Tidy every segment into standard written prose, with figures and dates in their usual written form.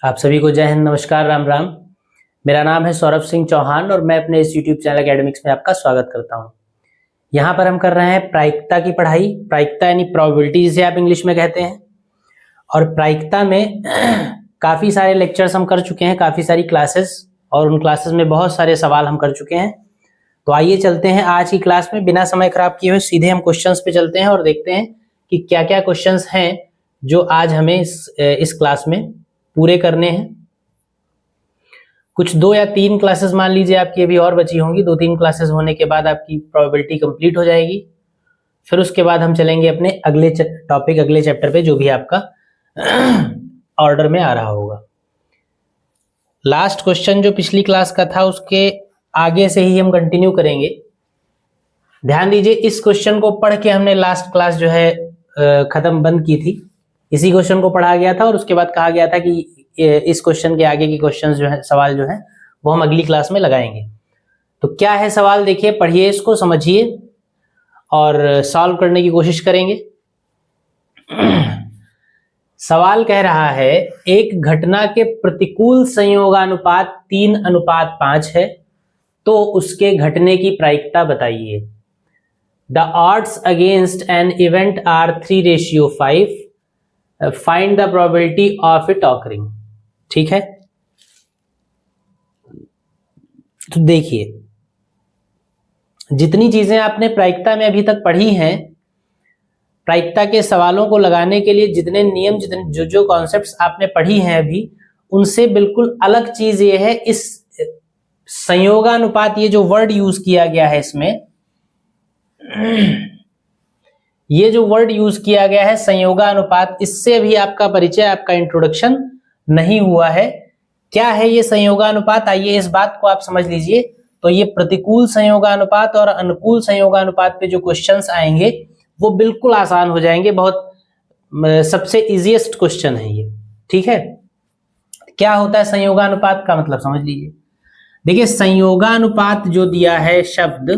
आप सभी को जय हिंद, नमस्कार, राम राम। मेरा नाम है सौरभ सिंह चौहान और मैं अपने इस यूट्यूब चैनल एकेडमिक्स में आपका स्वागत करता हूं। यहाँ पर हम कर रहे हैं प्रायिकता की पढ़ाई। प्रायिकता यानी प्रोबेबिलिटी जिसे आप इंग्लिश में कहते हैं। और प्रायिकता में काफ़ी सारे लेक्चर्स हम कर चुके हैं, काफ़ी सारी क्लासेस, और उन क्लासेस में बहुत सारे सवाल हम कर चुके हैं। तो आइए चलते हैं आज की क्लास में, बिना समय खराब किए हुए सीधे हम क्वेश्चंस पे चलते हैं और देखते हैं कि क्या क्या क्वेश्चंस हैं जो आज हमें इस क्लास में पूरे करने हैं। कुछ 2 या 3 क्लासेस मान लीजिए आपकी अभी और बची होंगी। 2-3 क्लासेस होने के बाद आपकी प्रोबेबिलिटी कंप्लीट हो जाएगी। फिर उसके बाद हम चलेंगे अपने अगले टॉपिक, अगले चैप्टर पे, जो भी आपका ऑर्डर में आ रहा होगा। लास्ट क्वेश्चन जो पिछली क्लास का था उसके आगे से ही हम कंटिन्यू करेंगे। ध्यान दीजिए, इस क्वेश्चन को पढ़ के हमने लास्ट क्लास जो है खत्म बंद की थी। इसी क्वेश्चन को पढ़ा गया था और उसके बाद कहा गया था कि इस क्वेश्चन के आगे के क्वेश्चन जो है, सवाल जो है वो हम अगली क्लास में लगाएंगे। तो क्या है सवाल, देखिए, पढ़िए, इसको समझिए और सॉल्व करने की कोशिश करेंगे। सवाल कह रहा है, एक घटना के प्रतिकूल संयोगानुपात 3:5 है, तो उसके घटने की प्रायिकता बताइए। The odds against an event are 3:5. Find the probability of it occurring. ठीक है, तो देखिए, जितनी चीजें आपने प्रायिकता में अभी तक पढ़ी हैं, प्रायिकता के सवालों को लगाने के लिए जितने नियम, जितने जो कॉन्सेप्ट्स आपने पढ़ी हैं अभी, उनसे बिल्कुल अलग चीज ये है, इस संयोगानुपात, ये जो वर्ड यूज किया गया है इसमें, ये जो वर्ड यूज किया गया है संयोगानुपात, इससे भी आपका परिचय, आपका इंट्रोडक्शन नहीं हुआ है। क्या है ये संयोगानुपात, आइए इस बात को आप समझ लीजिए। तो ये प्रतिकूल संयोगानुपात और अनुकूल संयोगानुपात पे जो क्वेश्चंस आएंगे वो बिल्कुल आसान हो जाएंगे। बहुत सबसे इजीएस्ट क्वेश्चन है ये। ठीक है, क्या होता है संयोगानुपात का मतलब समझ लीजिए। देखिए, संयोगानुपात जो दिया है शब्द,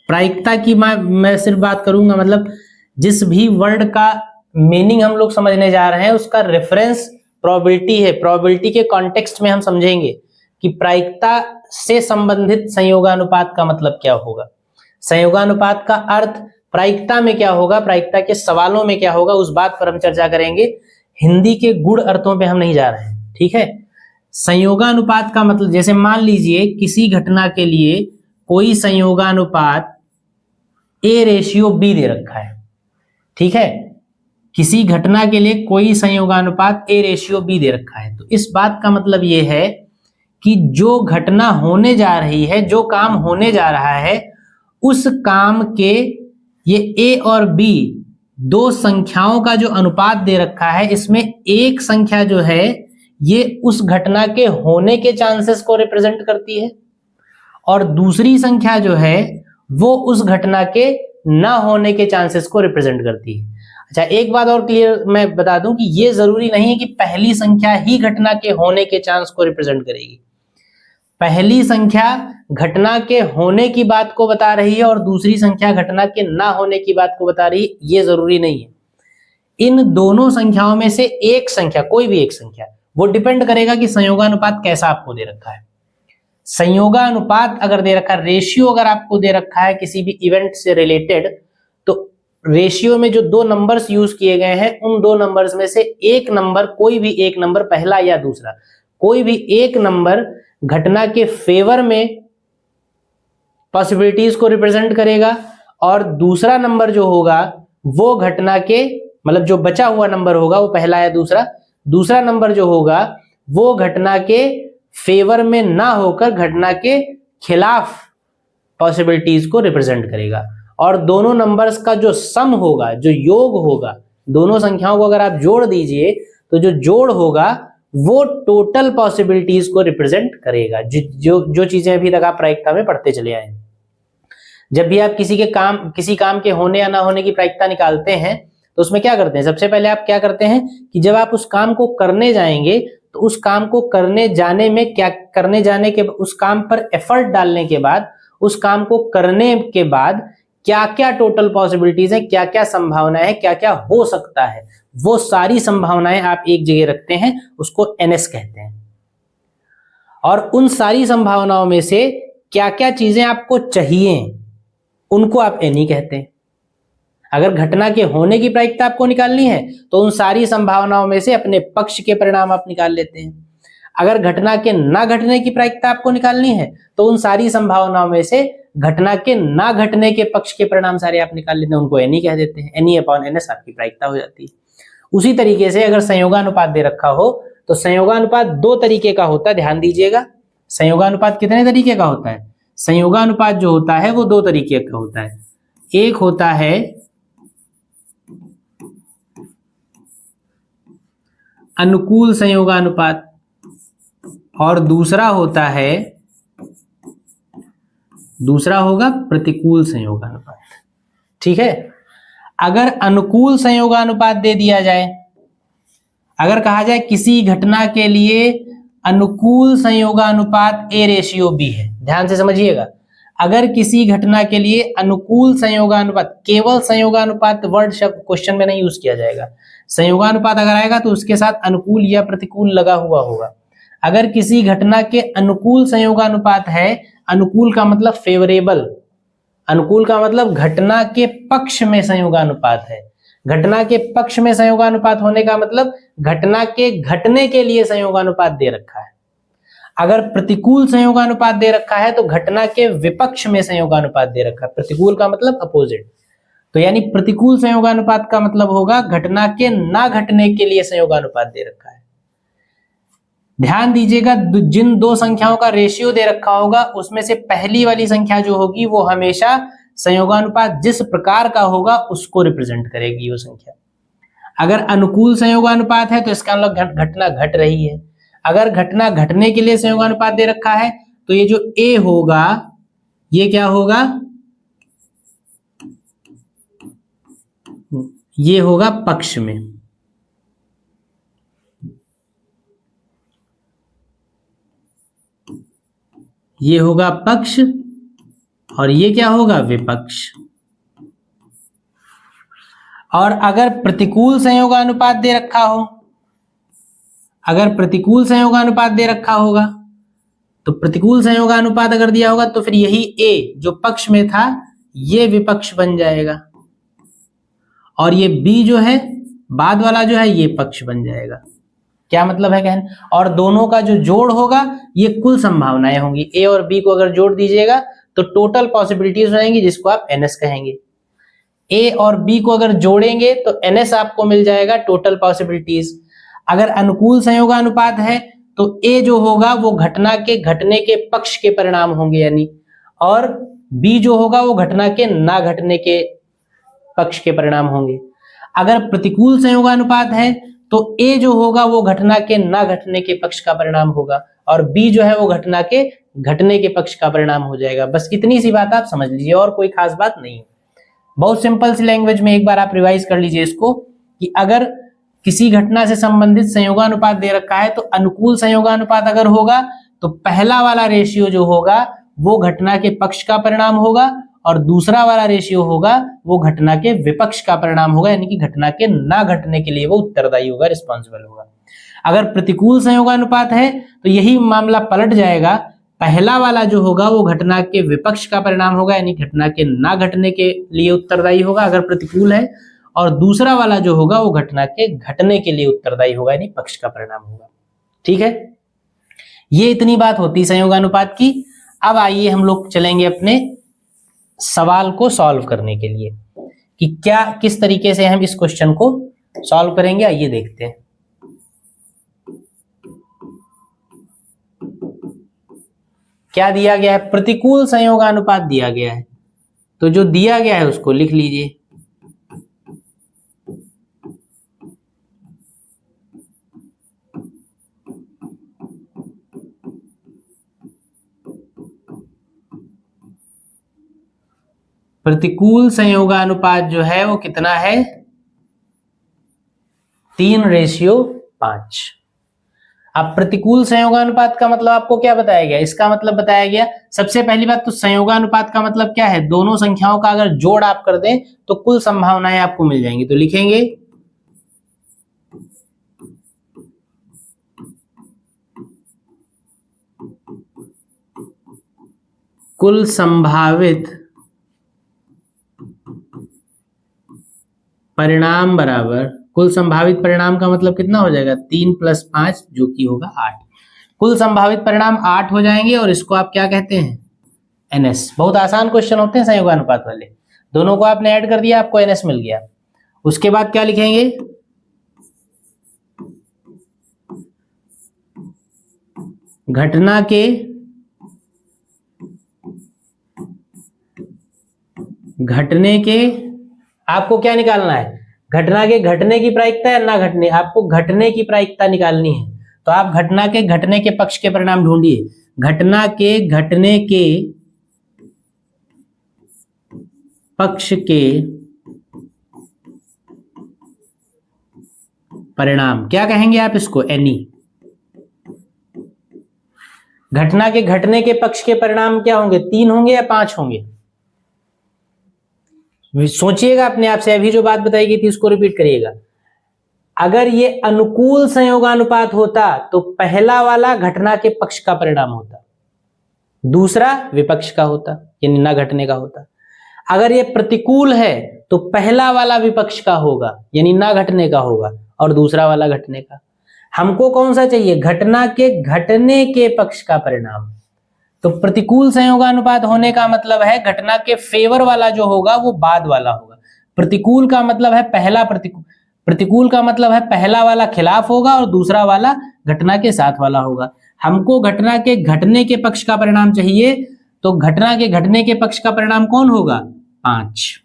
प्रायिकता की मैं सिर्फ बात करूंगा, मतलब जिस भी वर्ड का मीनिंग हम लोग समझने जा रहे हैं उसका रेफरेंस प्रोबेबिलिटी है। प्रोबेबिलिटी के कॉन्टेक्स्ट में हम समझेंगे कि प्रायिकता से संबंधित संयोगानुपात का मतलब क्या होगा, संयोगानुपात का अर्थ प्रायिकता में क्या होगा, प्रायिकता के सवालों में क्या होगा, उस बात पर हम चर्चा करेंगे। हिंदी के गुड़ अर्थों पे हम नहीं जा रहे हैं। ठीक है, संयोगानुपात का मतलब, जैसे मान लीजिए किसी घटना के लिए कोई संयोगानुपात A/B दे रखा है। ठीक है, किसी घटना के लिए कोई संयोगानुपात A/B दे रखा है, तो इस बात का मतलब ये है कि जो घटना होने जा रही है, जो काम होने जा रहा है, उस काम के ये A और B दो संख्याओं का जो अनुपात दे रखा है, इसमें एक संख्या जो है ये उस घटना के होने के चांसेस को रिप्रेजेंट करती है और दूसरी संख्या जो है वो उस घटना के ना होने के चांसेस को रिप्रेजेंट करती है। अच्छा, एक बात और क्लियर मैं बता दूं कि ये जरूरी नहीं है कि पहली संख्या ही घटना के होने के चांस को रिप्रेजेंट करेगी। पहली संख्या घटना के होने की बात को बता रही है और दूसरी संख्या घटना के ना होने की बात को बता रही है, ये जरूरी नहीं है। इन दोनों संख्याओं में से एक संख्या, कोई भी एक संख्या, वो डिपेंड करेगा कि संयोगानुपात कैसा आपको दे रखा है। संयोगानुपात अगर दे रखा है, रेशियो अगर आपको दे रखा है किसी भी इवेंट से रिलेटेड, तो रेशियो में जो 2 नंबर्स यूज किए गए हैं, उन 2 नंबर्स में से एक नंबर, कोई भी एक नंबर, पहला या दूसरा, कोई भी एक नंबर घटना के फेवर में पॉसिबिलिटीज को रिप्रेजेंट करेगा और दूसरा नंबर जो होगा वो घटना के, मतलब जो बचा हुआ नंबर होगा वो पहला या दूसरा नंबर जो होगा वो घटना के फेवर में ना होकर घटना के खिलाफ पॉसिबिलिटीज को रिप्रेजेंट करेगा। और दोनों नंबर्स का जो सम होगा, जो योग होगा, दोनों संख्याओं को अगर आप जोड़ दीजिए तो जो जोड़ होगा वो टोटल पॉसिबिलिटीज को रिप्रेजेंट करेगा। जो चीजें अभी तक आप प्रायिकता में पढ़ते चले आए हैं। जब भी आप किसी काम के होने या ना होने की प्रायिकता निकालते हैं तो उसमें क्या करते हैं, सबसे पहले आप क्या करते हैं कि जब आप उस काम को करने जाएंगे तो उस काम को करने जाने में क्या, करने जाने के, उस काम पर एफर्ट डालने के बाद, उस काम को करने के बाद क्या क्या टोटल पॉसिबिलिटीज है, क्या क्या संभावनाएं है, क्या क्या हो सकता है, वो सारी संभावनाएं आप एक जगह रखते हैं, उसको NS कहते हैं। और उन सारी संभावनाओं में से क्या क्या चीजें आपको चाहिए उनको आप NE कहते हैं। अगर घटना के होने की प्रायिकता आपको निकालनी है तो उन सारी संभावनाओं में से अपने पक्ष के परिणाम आप निकाल लेते हैं। अगर घटना के ना घटने की प्रायिकता आपको निकालनी है तो उन सारी संभावनाओं में से घटना के ना घटने के पक्ष के परिणाम सारे आप निकाल लेते हैं, उनको NE कह देते हैं। NE/NS आपकी प्रायिकता हो जाती है। उसी तरीके से अगर संयोगानुपात दे रखा हो तो संयोगानुपात दो तरीके का होता है, ध्यान दीजिएगा। संयोगानुपात कितने तरीके का होता है? संयोगानुपात जो होता है वो दो तरीके का होता है। एक होता है अनुकूल संयोगानुपात और दूसरा होगा प्रतिकूल संयोगानुपात। ठीक है। अगर अनुकूल संयोगानुपात दे दिया जाए, अगर कहा जाए किसी घटना के लिए अनुकूल संयोगानुपात A/B है, ध्यान से समझिएगा। अगर किसी घटना के लिए अनुकूल संयोगानुपात, केवल संयोगानुपात वर्ड शब्द क्वेश्चन में नहीं यूज किया जाएगा, संयोगानुपात अगर आएगा तो उसके साथ अनुकूल या प्रतिकूल लगा हुआ होगा। अगर किसी घटना के अनुकूल संयोगानुपात है, अनुकूल का मतलब फेवरेबल, अनुकूल का मतलब घटना के पक्ष में संयोगानुपात है। घटना के पक्ष में संयोगानुपात होने का मतलब घटना के घटने के लिए संयोगानुपात दे रखा है। अगर प्रतिकूल संयोगानुपात दे रखा है तो घटना के विपक्ष में संयोगानुपात दे रखा है। प्रतिकूल का मतलब अपोजिट। तो यानी प्रतिकूल संयोगानुपात का मतलब होगा घटना के ना घटने के लिए संयोगानुपात दे रखा है। ध्यान दीजिएगा, जिन दो संख्याओं का रेशियो दे रखा होगा उसमें से पहली वाली संख्या जो होगी वो हमेशा संयोगानुपात जिस प्रकार का होगा उसको रिप्रेजेंट करेगी वो संख्या। अगर अनुकूल संयोगानुपात है तो इसका मतलब घटना घट रही है। अगर घटना घटने के लिए संयोगानुपात दे रखा है तो ये जो A होगा ये क्या होगा? ये होगा पक्ष में। ये होगा पक्ष और ये क्या होगा? विपक्ष। और अगर प्रतिकूल संयोगानुपात दे रखा हो, अगर प्रतिकूल संयोगानुपात दे रखा होगा तो प्रतिकूल संयोगानुपात अगर दिया होगा तो फिर यही A जो पक्ष में था ये विपक्ष बन जाएगा और ये B जो है बाद वाला जो है ये पक्ष बन जाएगा। क्या मतलब है कहने? और दोनों का जो जोड़ होगा ये कुल संभावनाएं होंगी। A और B को अगर जोड़ दीजिएगा तो टोटल पॉसिबिलिटीज हो जाएंगी जिसको आप NS कहेंगे। A और B को अगर जोड़ेंगे तो NS आपको मिल जाएगा टोटल पॉसिबिलिटीज। अगर अनुकूल संयोगानुपात है तो A जो होगा वो घटना के घटने के पक्ष के परिणाम होंगे यानी, और B जो होगा वो घटना के ना घटने के पक्ष के परिणाम होंगे। अगर प्रतिकूल संयोगानुपात है तो A जो होगा वो घटना के ना घटने के पक्ष का परिणाम होगा और B जो है वो घटना के घटने के पक्ष का परिणाम हो जाएगा। बस इतनी सी बात आप समझ लीजिए और कोई खास बात नहीं है। बहुत सिंपल सी लैंग्वेज में एक बार आप रिवाइज कर लीजिए इसको कि अगर किसी घटना से संबंधित संयोगानुपात दे रखा है तो अनुकूल संयोगानुपात अगर होगा तो पहला वाला रेशियो जो होगा वो घटना के पक्ष का परिणाम होगा और दूसरा वाला रेशियो होगा वो घटना के विपक्ष का परिणाम होगा, यानी कि घटना के ना घटने के लिए वो उत्तरदायी होगा, रिस्पॉन्सिबल होगा। अगर प्रतिकूल संयोगानुपात है तो यही मामला पलट जाएगा, पहला वाला जो होगा वो घटना के विपक्ष का परिणाम होगा यानी घटना के ना घटने के लिए उत्तरदायी होगा अगर प्रतिकूल है, और दूसरा वाला जो होगा वो घटना के घटने के लिए उत्तरदायी होगा यानी पक्ष का परिणाम होगा। ठीक है, ये इतनी बात होती संयोगानुपात की। अब आइए हम लोग चलेंगे अपने सवाल को सॉल्व करने के लिए कि क्या किस तरीके से हम इस क्वेश्चन को सॉल्व करेंगे। आइए देखते हैं। क्या दिया गया है? प्रतिकूल संयोगानुपात दिया गया है, तो जो दिया गया है उसको लिख लीजिए। प्रतिकूल संयोगानुपात जो है वो कितना है? 3/5। अब प्रतिकूल संयोगानुपात का मतलब आपको क्या बताया गया, इसका मतलब बताया गया, सबसे पहली बात तो संयोगानुपात का मतलब क्या है, दोनों संख्याओं का अगर जोड़ आप कर दें तो कुल संभावनाएं आपको मिल जाएंगी। तो लिखेंगे कुल संभावित परिणाम बराबर, कुल संभावित परिणाम का मतलब कितना हो जाएगा, 3 + 5 जो कि होगा 8। कुल संभावित परिणाम 8 हो जाएंगे और इसको आप क्या कहते हैं, NS। बहुत आसान क्वेश्चन होते हैं संयोगानुपात वाले, दोनों को आपने ऐड कर दिया, आपको NS मिल गया। उसके बाद क्या लिखेंगे, घटना के घटने के, आपको क्या निकालना है, घटना के घटने की प्रायिकता या ना घटने, आपको घटने की प्रायिकता निकालनी है। तो आप घटना के घटने के पक्ष के परिणाम ढूंढिए, घटना के घटने के पक्ष के परिणाम क्या कहेंगे आप इसको, NE। घटना के घटने के पक्ष के परिणाम क्या होंगे, 3 होंगे या 5 होंगे, सोचिएगा अपने आप से, अभी जो बात बताई गई थी उसको रिपीट करिएगा। अगर ये अनुकूल संयोगानुपात होता तो पहला वाला घटना के पक्ष का परिणाम होता, दूसरा विपक्ष का होता, यानी ना घटने का होता। अगर ये प्रतिकूल है तो पहला वाला विपक्ष का होगा, यानी ना घटने का होगा, और दूसरा वाला घटने का। हमको कौन सा चाहिए, घटना के घटने के पक्ष का परिणाम। तो प्रतिकूल संयोगानुपात होने का मतलब है घटना के फेवर वाला जो होगा वो बाद वाला होगा। प्रतिकूल का मतलब है पहला प्रतिकूल का मतलब है पहला वाला खिलाफ होगा और दूसरा वाला घटना के साथ वाला होगा। हमको घटना के घटने के पक्ष का परिणाम चाहिए, तो घटना के घटने के पक्ष का परिणाम कौन होगा, 5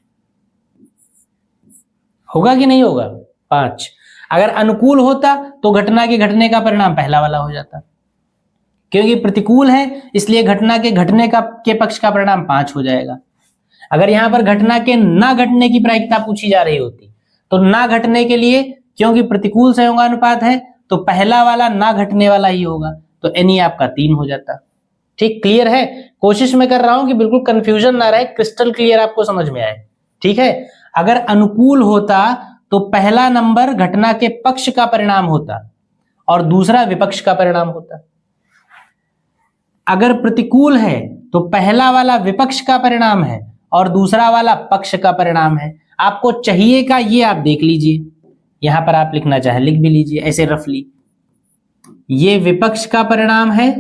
होगा कि नहीं होगा, 5। अगर अनुकूल होता तो घटना के घटने का परिणाम पहला वाला हो जाता, क्योंकि प्रतिकूल है इसलिए घटना के घटने का के पक्ष का परिणाम 5 हो जाएगा। अगर यहां पर घटना के ना घटने की प्रायिकता पूछी जा रही होती तो ना घटने के लिए, क्योंकि प्रतिकूल संयोगानुपात है तो पहला वाला ना घटने वाला ही होगा, तो NE आपका 3 हो जाता। ठीक, क्लियर है। कोशिश मैं कर रहा हूं कि बिल्कुल कंफ्यूजन ना रहे, क्रिस्टल क्लियर आपको समझ में आए। ठीक है, अगर अनुकूल होता तो पहला नंबर घटना के पक्ष का परिणाम होता और दूसरा विपक्ष का परिणाम होता। अगर प्रतिकूल है तो पहला वाला विपक्ष का परिणाम है और दूसरा वाला पक्ष का परिणाम है। आपको चाहिए का ये आप देख लीजिए, यहां पर आप लिखना चाहे लिख भी लीजिए ऐसे रफली, ये विपक्ष का परिणाम है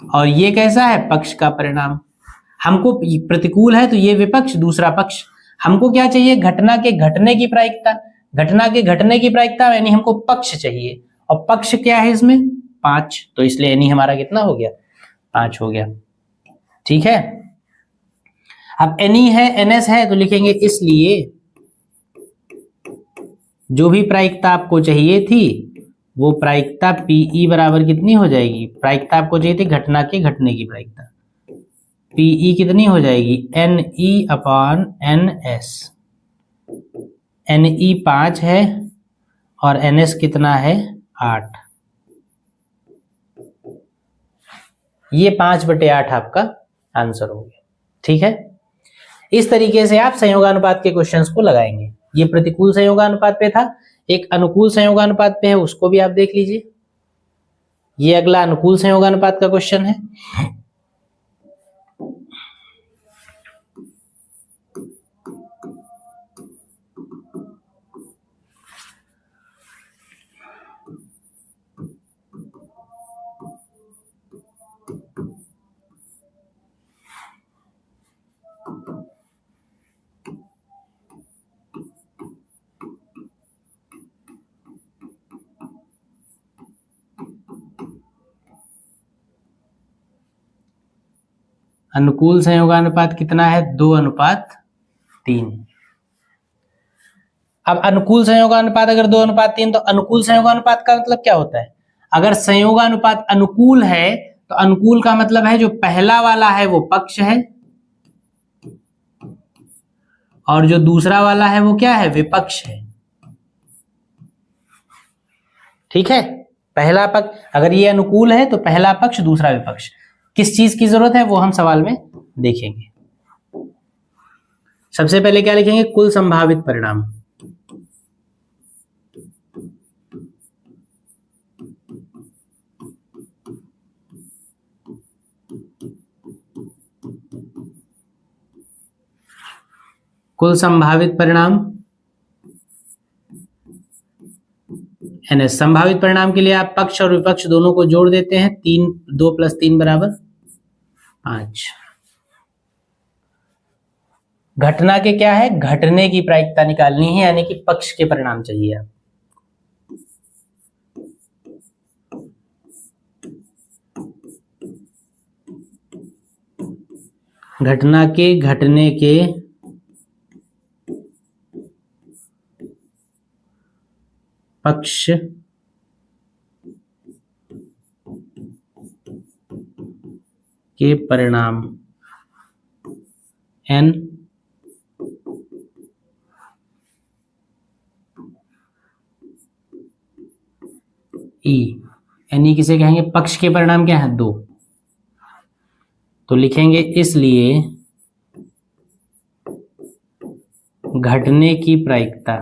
और ये कैसा है, पक्ष का परिणाम। हमको प्रतिकूल है तो ये विपक्ष, दूसरा पक्ष। हमको क्या चाहिए, घटना के घटने की प्रायिकता। घटना के घटने की प्रायिकता यानी हमको पक्ष चाहिए, और पक्ष क्या है इसमें, 5, तो इसलिए NE हमारा कितना हो गया, 5 हो गया। ठीक है, अब NE है NS है तो लिखेंगे इसलिए जो भी प्रायिकता आपको चाहिए थी वो प्रायिकता PE बराबर कितनी हो जाएगी, प्रायिकता आपको चाहिए थी घटना के घटने की प्रायिकता, PE कितनी हो जाएगी, NE/NS। NE 5 है और NS कितना है, 8। ये 5/8 आपका आंसर हो गया। ठीक है, इस तरीके से आप संयोगानुपात के क्वेश्चंस को लगाएंगे। ये प्रतिकूल संयोगानुपात पे था, एक अनुकूल संयोगानुपात पे है, उसको भी आप देख लीजिए। ये अगला अनुकूल संयोगानुपात का क्वेश्चन है। अनुकूल संयोगानुपात कितना है, 2:3। अब अनुकूल संयोगानुपात अगर 2:3, तो अनुकूल संयोगानुपात का मतलब क्या होता है, अगर संयोगानुपात अनुकूल है तो अनुकूल का मतलब है जो पहला वाला है वो पक्ष है और जो दूसरा वाला है वो क्या है, विपक्ष है। ठीक है, पहला पक्ष, अगर ये अनुकूल है तो पहला पक्ष दूसरा विपक्ष, किस चीज की जरूरत है वो हम सवाल में देखेंगे। सबसे पहले क्या लिखेंगे, कुल संभावित परिणाम। कुल संभावित परिणाम NS। संभावित परिणाम के लिए आप पक्ष और विपक्ष दोनों को जोड़ देते हैं, 3 2 + 3 = 5। घटना के क्या है, घटने की प्रायिकता निकालनी है, यानी कि पक्ष के परिणाम चाहिए आप। घटना के घटने के पक्ष के परिणाम N E। NE किसे कहेंगे, पक्ष के परिणाम क्या है, 2। तो लिखेंगे इसलिए घटने की प्रायिकता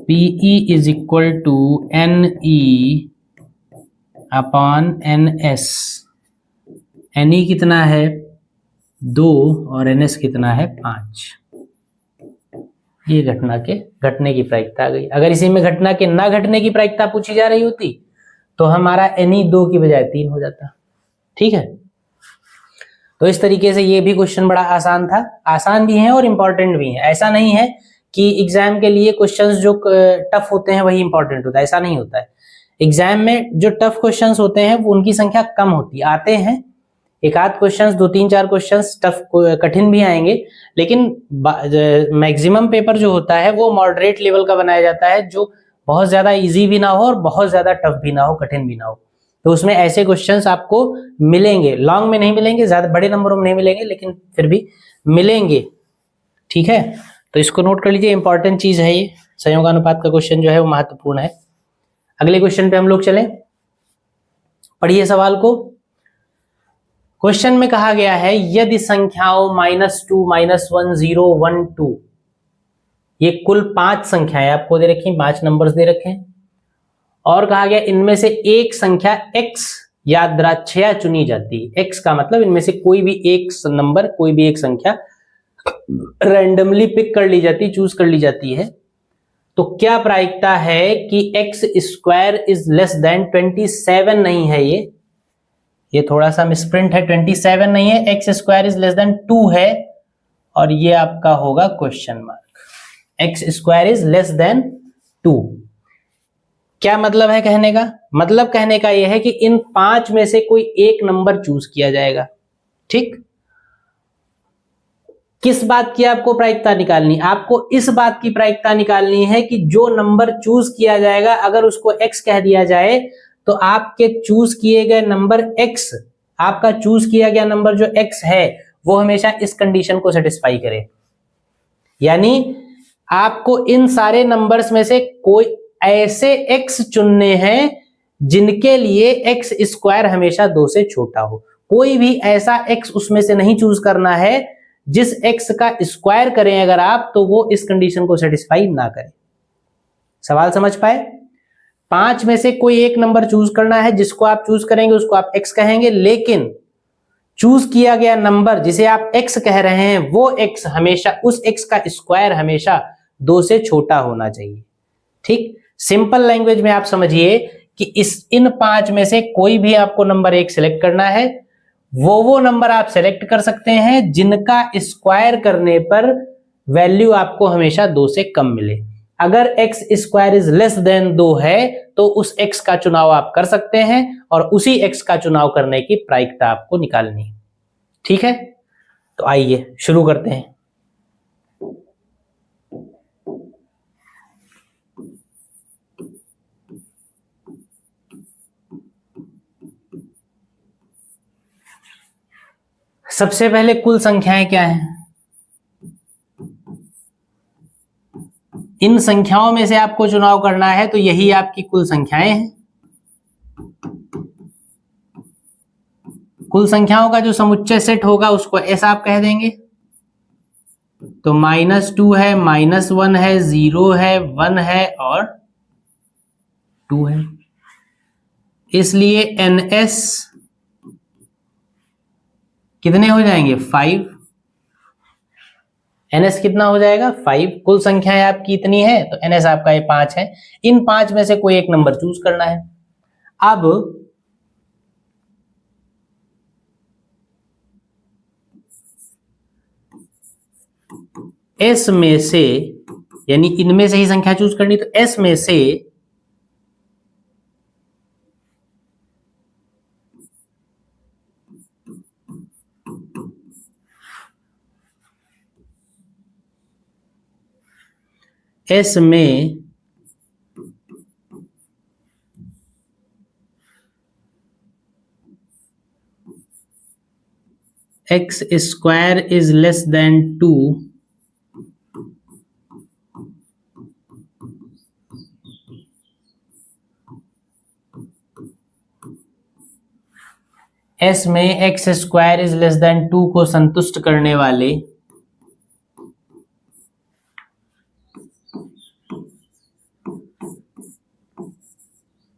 PE = NE/NS। NE कितना है, 2 और NS कितना है, 5। ये घटना के घटने की प्रायिकता आ गई। अगर इसी में घटना के ना घटने की प्रायिकता पूछी जा रही होती तो हमारा NE 2 की बजाय 3 हो जाता। ठीक है, तो इस तरीके से ये भी क्वेश्चन बड़ा आसान था, आसान भी है और इंपॉर्टेंट भी है। ऐसा नहीं है कि एग्जाम के लिए क्वेश्चंस जो टफ होते हैं वही इंपॉर्टेंट होता है, ऐसा नहीं होता है। एग्जाम में जो टफ क्वेश्चंस होते हैं वो उनकी संख्या कम होती है, आते हैं एक आध क्वेश्चंस, 2 3 4 क्वेश्चंस टफ कठिन भी आएंगे, लेकिन मैक्सिमम पेपर जो होता है वो मॉडरेट लेवल का बनाया जाता है, जो बहुत ज्यादा इजी भी ना हो और बहुत ज्यादा टफ भी ना हो, कठिन भी ना हो। तो उसमें ऐसे क्वेश्चंस आपको मिलेंगे, लॉन्ग में नहीं मिलेंगे, ज्यादा बड़े नंबरों में नहीं मिलेंगे, लेकिन फिर भी मिलेंगे। ठीक है, तो इसको नोट कर लीजिए, इंपॉर्टेंट चीज है ये। संयोगानुपात का क्वेश्चन जो है वो महत्वपूर्ण है। अगले क्वेश्चन पे हम लोग चलें, पढ़िए सवाल को। क्वेश्चन में कहा गया है यदि संख्याओं -2 -1 0 1 2, ये कुल 5 संख्याएं आपको दे रखी, 5 नंबर्स दे रखे हैं, और कहा गया इनमें से एक संख्या x यादृच्छया चुनी जाती है। x का मतलब इनमें से कोई भी एक नंबर, कोई भी एक संख्या रैंडमली पिक कर ली जाती, चूज कर ली जाती है। तो क्या प्रायिकता है कि x² = 27 नहीं है, ये थोड़ा सा मिसप्रिंट है, 27 नहीं है, x² = 2 है, और ये आपका होगा क्वेश्चन मार्क। x² > 2 क्या मतलब है कहने का, मतलब कहने का यह है कि इन 5 में से कोई एक नंबर चूज किया जाएगा। ठीक, किस बात की आपको प्रायिकता निकालनी, आपको इस बात की प्रायिकता निकालनी है कि जो नंबर चूज किया जाएगा अगर उसको x कह दिया जाए तो आपके चूज किए गए नंबर x, आपका चूज किया गया नंबर जो x है वो हमेशा इस कंडीशन को सेटिस्फाई करे। यानी आपको इन सारे नंबर्स में से कोई ऐसे x चुनने हैं जिनके लिए x² हमेशा 2 से छोटा हो। कोई भी ऐसा x उसमें से नहीं चूज करना है जिस x का स्क्वायर करें अगर आप तो वो इस कंडीशन को सेटिस्फाई ना करे। सवाल समझ पाए? 5 में से कोई एक नंबर चूज करना है, जिसको आप चूज करेंगे उसको आप x कहेंगे, लेकिन चूज किया गया नंबर जिसे आप x कह रहे हैं वो x हमेशा, उस x का स्क्वायर हमेशा 2 से छोटा होना चाहिए। ठीक, सिंपल लैंग्वेज में आप समझिए कि इन 5 में से कोई भी आपको नंबर 1 सिलेक्ट करना है, वो नंबर आप सिलेक्ट कर सकते हैं जिनका स्क्वायर करने पर वैल्यू आपको हमेशा 2 से कम मिले। अगर x² > 2 है तो उस x का चुनाव आप कर सकते हैं और उसी x का चुनाव करने की प्रायिकता आपको निकालनी। ठीक है, तो आइए शुरू करते हैं। सबसे पहले कुल संख्याएं क्या हैं? इन संख्याओं में से आपको चुनाव करना है तो यही आपकी कुल संख्याएं हैं। कुल संख्याओं का जो समुच्चय सेट होगा उसको ऐसा आप कह देंगे। तो -2 है, -1 है, 0 है, 1 है और 2 है। इसलिए NS कितने हो जाएंगे? 5। NS कितना हो जाएगा? 5। कुल संख्याएं आपकी इतनी है तो NS आपका ये 5 है। इन 5 में से कोई एक नंबर चूज करना है। अब S में से, यानी इनमें से ही संख्या चूज करनी, तो S में से S में x square is less than 2 S में x square is less than 2 को संतुष्ट करने वाले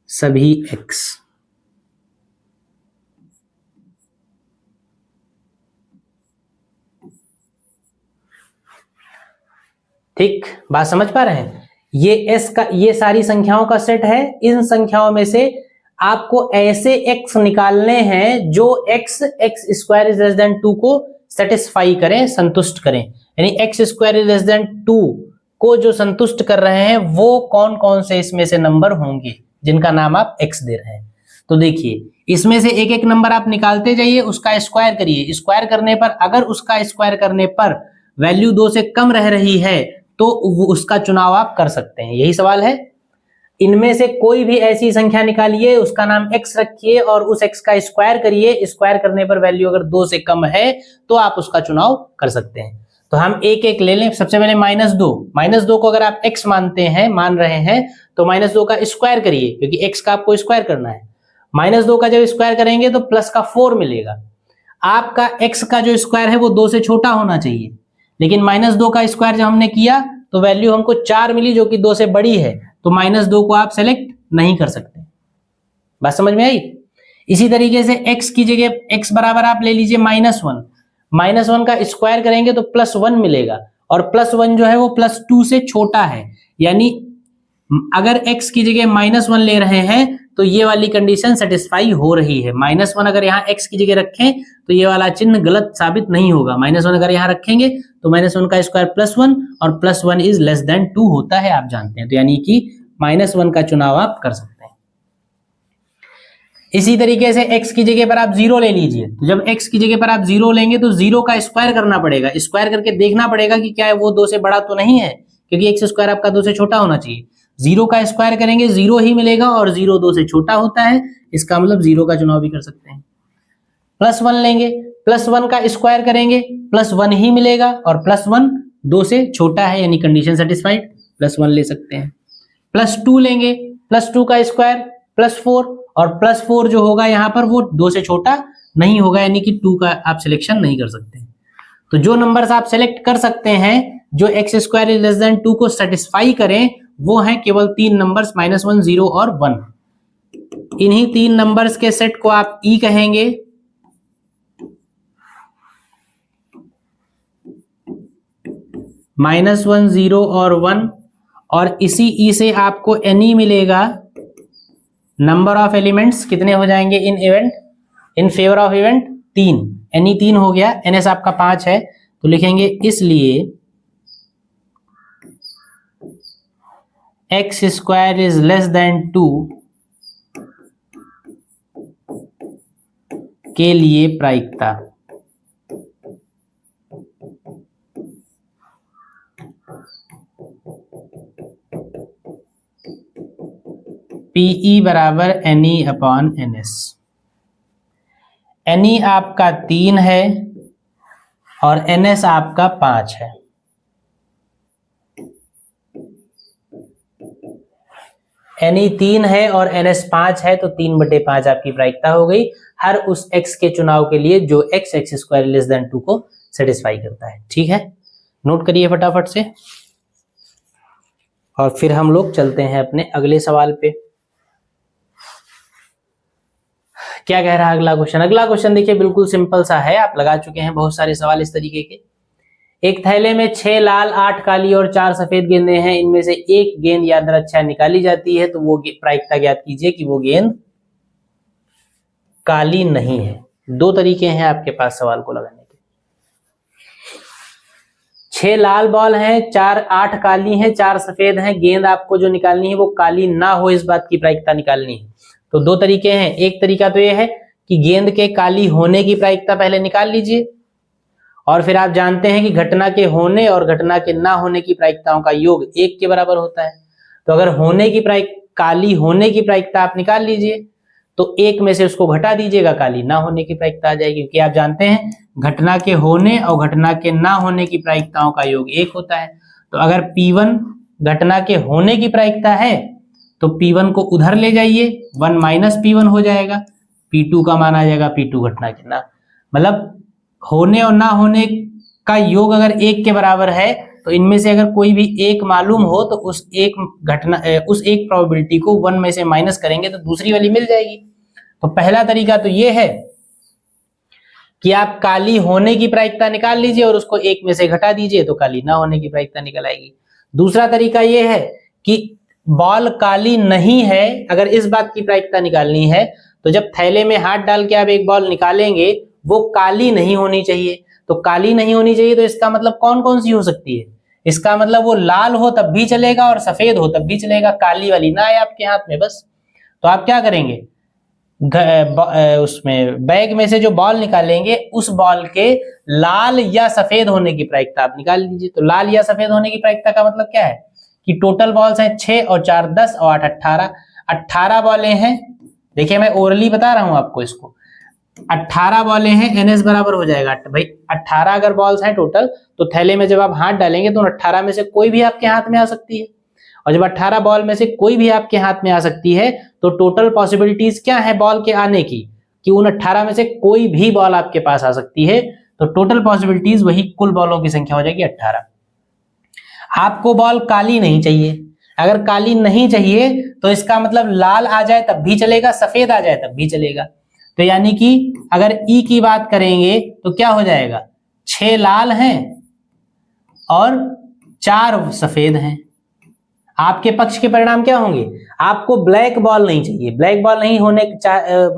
सभी x। ठीक, बात समझ पा रहे हैं? ये S का, ये सारी संख्याओं का सेट है। इन संख्याओं में से आपको ऐसे x निकालने हैं जो x square is less than 2 को सेटिस्फाई करें, संतुष्ट करें। यानी x square is less than 2 को जो संतुष्ट कर रहे हैं वो कौन कौन से इसमें से नंबर होंगे जिनका नाम आप x दे रहे हैं। तो देखिए, इसमें से एक एक नंबर आप निकालते जाइए, उसका स्क्वायर करिए। स्क्वायर करने पर, अगर उसका स्क्वायर करने पर वैल्यू 2 से कम रह रही है तो उसका चुनाव आप कर सकते हैं। यही सवाल है। इनमें से कोई भी ऐसी संख्या निकालिए, उसका नाम x रखिए और उस x का स्क्वायर करिए। स्क्वायर करने पर वैल्यू अगर 2 से कम है तो आप उसका चुनाव कर सकते हैं। तो हम एक एक ले लें। सबसे पहले -2 को अगर आप x मान रहे हैं तो -2 का स्क्वायर करिए, क्योंकि x का आपको स्क्वायर करना है। -2 का जब स्क्वायर करेंगे तो प्लस का 4 मिलेगा। आपका x का जो स्क्वायर है वो 2 से छोटा होना चाहिए, लेकिन -2 का स्क्वायर जब हमने किया तो वैल्यू हमको 4 मिली जो कि 2 से बड़ी है, तो -2 को आप सेलेक्ट नहीं कर सकते। बात समझ में आई? इसी तरीके से x की जगह x बराबर आप ले लीजिए -1 का स्क्वायर करेंगे तो +1 मिलेगा, और +1 जो है वो +2 से छोटा है। यानी अगर x की जगह -1 ले रहे हैं तो ये वाली कंडीशन सेटिस्फाई हो रही है। -1 अगर यहाँ x की जगह रखें तो ये वाला चिन्ह गलत साबित नहीं होगा। -1 अगर यहाँ रखेंगे तो -1 का स्क्वायर +1 और +1 इज लेस देन 2 होता है, आप जानते हैं। तो यानी कि -1 का चुनाव आप कर सकते हैं। इसी तरीके से x की जगह पर आप 0 ले लीजिए। तो जब x की जगह पर आप 0 लेंगे तो 0 का स्क्वायर करना पड़ेगा। स्क्वायर करके देखना पड़ेगा कि क्या है वो 2 से बड़ा तो नहीं है, क्योंकि x स्क्वायर आपका 2 से छोटा होना चाहिए। 0 का स्क्वायर करेंगे 0 ही मिलेगा, और 0 2 से छोटा होता है, इसका मतलब 0 का चुनाव भी कर सकते हैं। +1 लेंगे, +1 का स्क्वायर करेंगे +1 ही मिलेगा, और +1 2 से छोटा है, यानी कंडीशन सेटिस्फाइड, +1 ले सकते हैं। +2 लेंगे, +2 का स्क्वायर +4, और +4 जो होगा यहाँ पर वो 2 से छोटा नहीं होगा, यानी कि 2 का आप सिलेक्शन नहीं कर सकते। तो जो नंबर्स आप सेलेक्ट कर सकते हैं जो x square is less than 2 को सेटिस्फाई करें, वो हैं केवल 3 नंबर्स, -1, 0 और 1। इन्हीं 3 नंबर्स के सेट को आप e कहेंगे। -1, 0 और 1, और इसी e से आपको ne मिलेगा। नंबर ऑफ एलिमेंट्स कितने हो जाएंगे in favour of event? 3। ne 3 हो गया, ns आपका 5 है, तो लिखेंगे इसलिए x square is less than 2 के लिए प्रायिकता PE बराबर NE अपॉन NS। NE आपका 3 है और NS आपका 5 है। Ni 3 है और Ns 5 है, तो 3/5 आपकी प्रायिकता हो गई हर उस x के चुनाव के लिए जो x² <2 को सेटिस्फाई करता है। ठीक है, नोट करिए फटाफट से और फिर हम लोग चलते हैं अपने अगले सवाल पे। क्या कह रहा है अगला क्वेश्चन? अगला क्वेश्चन देखिए बिल्कुल सिंपल सा है, आप लगा चुके हैं बहुत सारे सवाल इस तरीके के। एक थैले में 6 लाल 8 काली और 4 सफेद गेंदें हैं, इनमें से एक गेंद यादृच्छा निकाली जाती है, तो वो प्रायिकता ज्ञात कीजिए कि वो गेंद काली नहीं है। दो तरीके हैं आपके पास सवाल को लगाने के। 6 लाल बॉल हैं, 8 काली हैं, 4 सफेद हैं, गेंद आपको जो निकालनी है वो काली ना हो, इस बात की प्रायिकता निकालनी है। तो दो तरीके हैं, एक तरीका तो ये है कि गेंद के काली होने की प्रायिकता पहले निकाल लीजिए और फिर आप जानते हैं कि घटना के होने और घटना के ना होने की प्रायिकताओं का योग 1 के बराबर होता है। तो अगर काली होने की प्रायिकता आप निकाल लीजिए तो 1 में से उसको घटा दीजिएगा, काली ना होने की प्रायिकता आ जाएगी, क्योंकि आप जानते हैं घटना के होने और घटना के ना होने की प्रायिकताओं का योग 1 होता है। तो अगर P1 घटना के होने की प्रायिकता है तो P1 को उधर ले जाइए, 1 - P1 हो जाएगा, P2 का मान आ जाएगा P2 घटना के ना, मतलब होने और ना होने का योग अगर 1 के बराबर है तो इनमें से अगर कोई भी एक मालूम हो तो उस एक प्रोबेबिलिटी को 1 में से माइनस करेंगे तो दूसरी वाली मिल जाएगी। तो पहला तरीका तो ये है कि आप काली होने की प्रायिकता निकाल लीजिए और उसको 1 में से घटा दीजिए तो काली ना होने की प्रायिकता निकल आएगी। दूसरा तरीका ये है कि बॉल काली नहीं है, अगर इस बात की प्रायिकता निकालनी है तो जब थैले में हाथ डाल के आप एक बॉल निकालेंगे वो काली नहीं होनी चाहिए। तो काली नहीं होनी चाहिए तो इसका मतलब कौन कौन सी हो सकती है? इसका मतलब वो लाल हो तब भी चलेगा और सफेद हो तब भी चलेगा, काली वाली ना आए आपके हाथ में बस। तो आप क्या करेंगे, उसमें बैग में से जो बॉल निकालेंगे उस बॉल के लाल या सफेद होने की प्रायिकता आप निकाल लीजिए। तो लाल या सफेद होने की प्रायिकता का मतलब क्या है कि टोटल बॉल्स हैं 6 और 4 10 और 8 18 बॉलें हैं। देखिए मैं ओरली बता रहा हूं आपको, इसको 18 बॉलें हैं, NS बराबर हो जाएगा भाई 18 अगर बॉल्स हैं टोटल, तो थैले में जब आप हाथ डालेंगे तो 18 में से कोई भी आपके हाथ में आ सकती है, और जब 18 बॉल में से कोई भी आपके हाथ में आ सकती है तो टोटल पॉसिबिलिटीज क्या है बॉल के आने की, कि उन 18 में से कोई भी बॉल आपके पास आ सकती है। तो टोटल पॉसिबिलिटीज वही कुल बॉलों की संख्या हो जाएगी 18। आपको बॉल काली नहीं चाहिए, अगर काली नहीं चाहिए तो इसका मतलब लाल आ जाए तब भी चलेगा, सफेद आ जाए तब भी चलेगा। तो यानी कि अगर ई की बात करेंगे तो क्या हो जाएगा, 6 लाल हैं और 4 सफेद हैं। आपके पक्ष के परिणाम क्या होंगे, आपको ब्लैक बॉल नहीं चाहिए। ब्लैक बॉल नहीं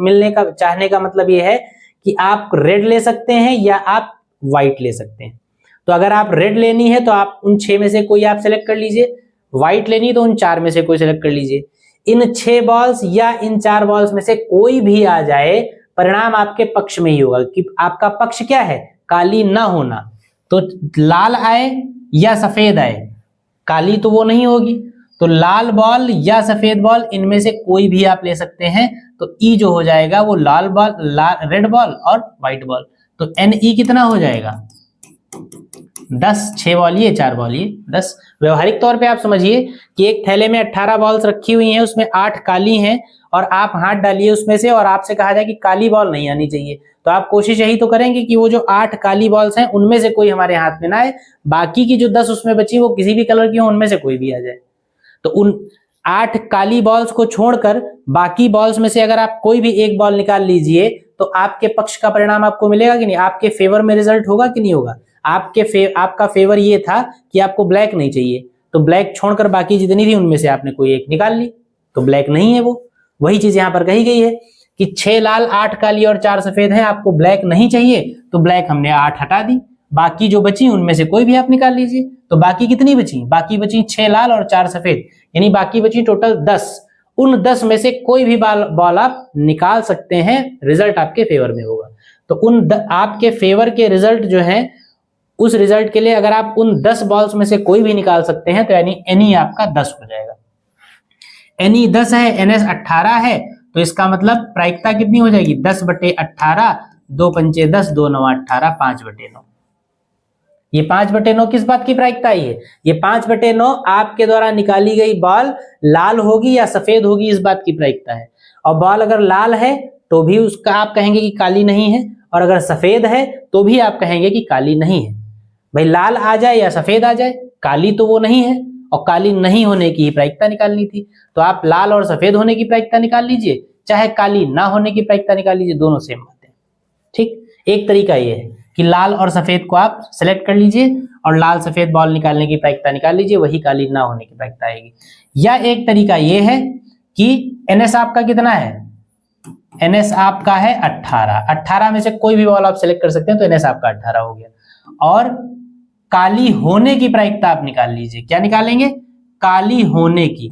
मिलने का चाहने का मतलब यह है कि आप रेड ले सकते हैं या आप व्हाइट ले सकते हैं। तो अगर आप रेड लेनी है तो आप उन 6 में से कोई आप सेलेक्ट कर लीजिए, व्हाइट लेनी तो उन 4 में से कोई सेलेक्ट कर लीजिए। इन 6 बॉल्स या इन 4 बॉल्स में से कोई भी आ जाए, परिणाम आपके पक्ष में ही होगा कि आपका पक्ष क्या है, काली ना होना। तो लाल आए या सफेद आए, काली तो वो नहीं होगी। तो लाल बॉल या सफेद बॉल इनमें से कोई भी आप ले सकते हैं। तो ई जो हो जाएगा वो लाल बॉल, रेड बॉल और व्हाइट बॉल। तो NE कितना हो जाएगा 10, 6 बॉल ये 4 बॉल ये 10। व्यवहारिक तौर पे आप समझिए कि एक थैले में 18 बॉल्स रखी हुई हैं, उसमें 8 काली हैं और आप हाथ डालिए उसमें से और आपसे कहा जाए कि काली बॉल नहीं आनी चाहिए, तो आप कोशिश यही तो करेंगे कि वो जो 8 काली बॉल्स हैं उनमें से कोई हमारे हाथ में ना आए, बाकी की जो 10 उसमें बची वो किसी भी कलर की हो, उनमें से कोई भी आ जाए। तो उन 8 काली बॉल्स को छोड़कर बाकी बॉल्स में से अगर आप कोई भी एक बॉल निकाल लीजिए तो आपके पक्ष का परिणाम आपको मिलेगा कि नहीं, आपके फेवर में रिजल्ट होगा कि नहीं होगा। आपका फेवर ये था कि आपको ब्लैक नहीं चाहिए, तो ब्लैक छोड़कर बाकी जितनी थी उनमें से आपने कोई एक निकाल ली, तो ब्लैक नहीं है वो। वही चीज यहां पर कही गई है कि 6 लाल 8 काली और 4 सफेद हैं, आपको ब्लैक नहीं चाहिए तो ब्लैक हमने 8 हटा दी, बाकी जो बची उनमें से कोई भी आप निकाल लीजिए। तो बाकी कितनी बची, बाकी बची 6 लाल और 4 सफेद, यानी बाकी बची टोटल 10। उन 10 में से कोई भी बॉल आप निकाल सकते हैं, रिजल्ट आपके फेवर में होगा। तो आपके फेवर के रिजल्ट जो है, उस रिजल्ट के लिए अगर आप उन 10 बॉल्स में से कोई भी निकाल सकते हैं तो यानी NE आपका 10 हो जाएगा। NE 10 है, NS 18 है, तो इसका मतलब प्रायिकता कितनी हो जाएगी 10/18, 2 पंचे 10, 2 9 18, 5/9। ये 5/9 किस बात की प्रायिकता आई है? ये 5/9 आपके द्वारा निकाली गई बॉल लाल होगी या सफेद होगी, इस बात की प्रायिकता है। और बॉल अगर लाल है तो भी उसका आप कहेंगे कि काली नहीं है, और अगर सफेद है तो भी आप कहेंगे कि काली नहीं है। भाई लाल आ जाए या सफेद आ जाए, काली तो वो नहीं है, और काली नहीं होने की ही प्रायिकता निकालनी थी। तो आप लाल और सफेद होने की प्रायिकता निकाल लीजिए, चाहे काली ना होने की प्रायिकता निकाल लीजिए, दोनों सेम बात है। ठीक, एक तरीका ये है कि लाल और सफेद को आप सेलेक्ट कर लीजिए और लाल सफेद बॉल निकालने की प्रायिकता निकाल लीजिए, वही काली ना होने की प्रायिकता आएगी। या एक तरीका ये है कि NS आपका कितना है? NS आपका है 18। 18 में से कोई भी बॉल आप सेलेक्ट कर सकते हैं, तो NS आपका 18 हो गया। और काली होने की प्रायिकता आप निकाल लीजिए। क्या निकालेंगे? काली होने की।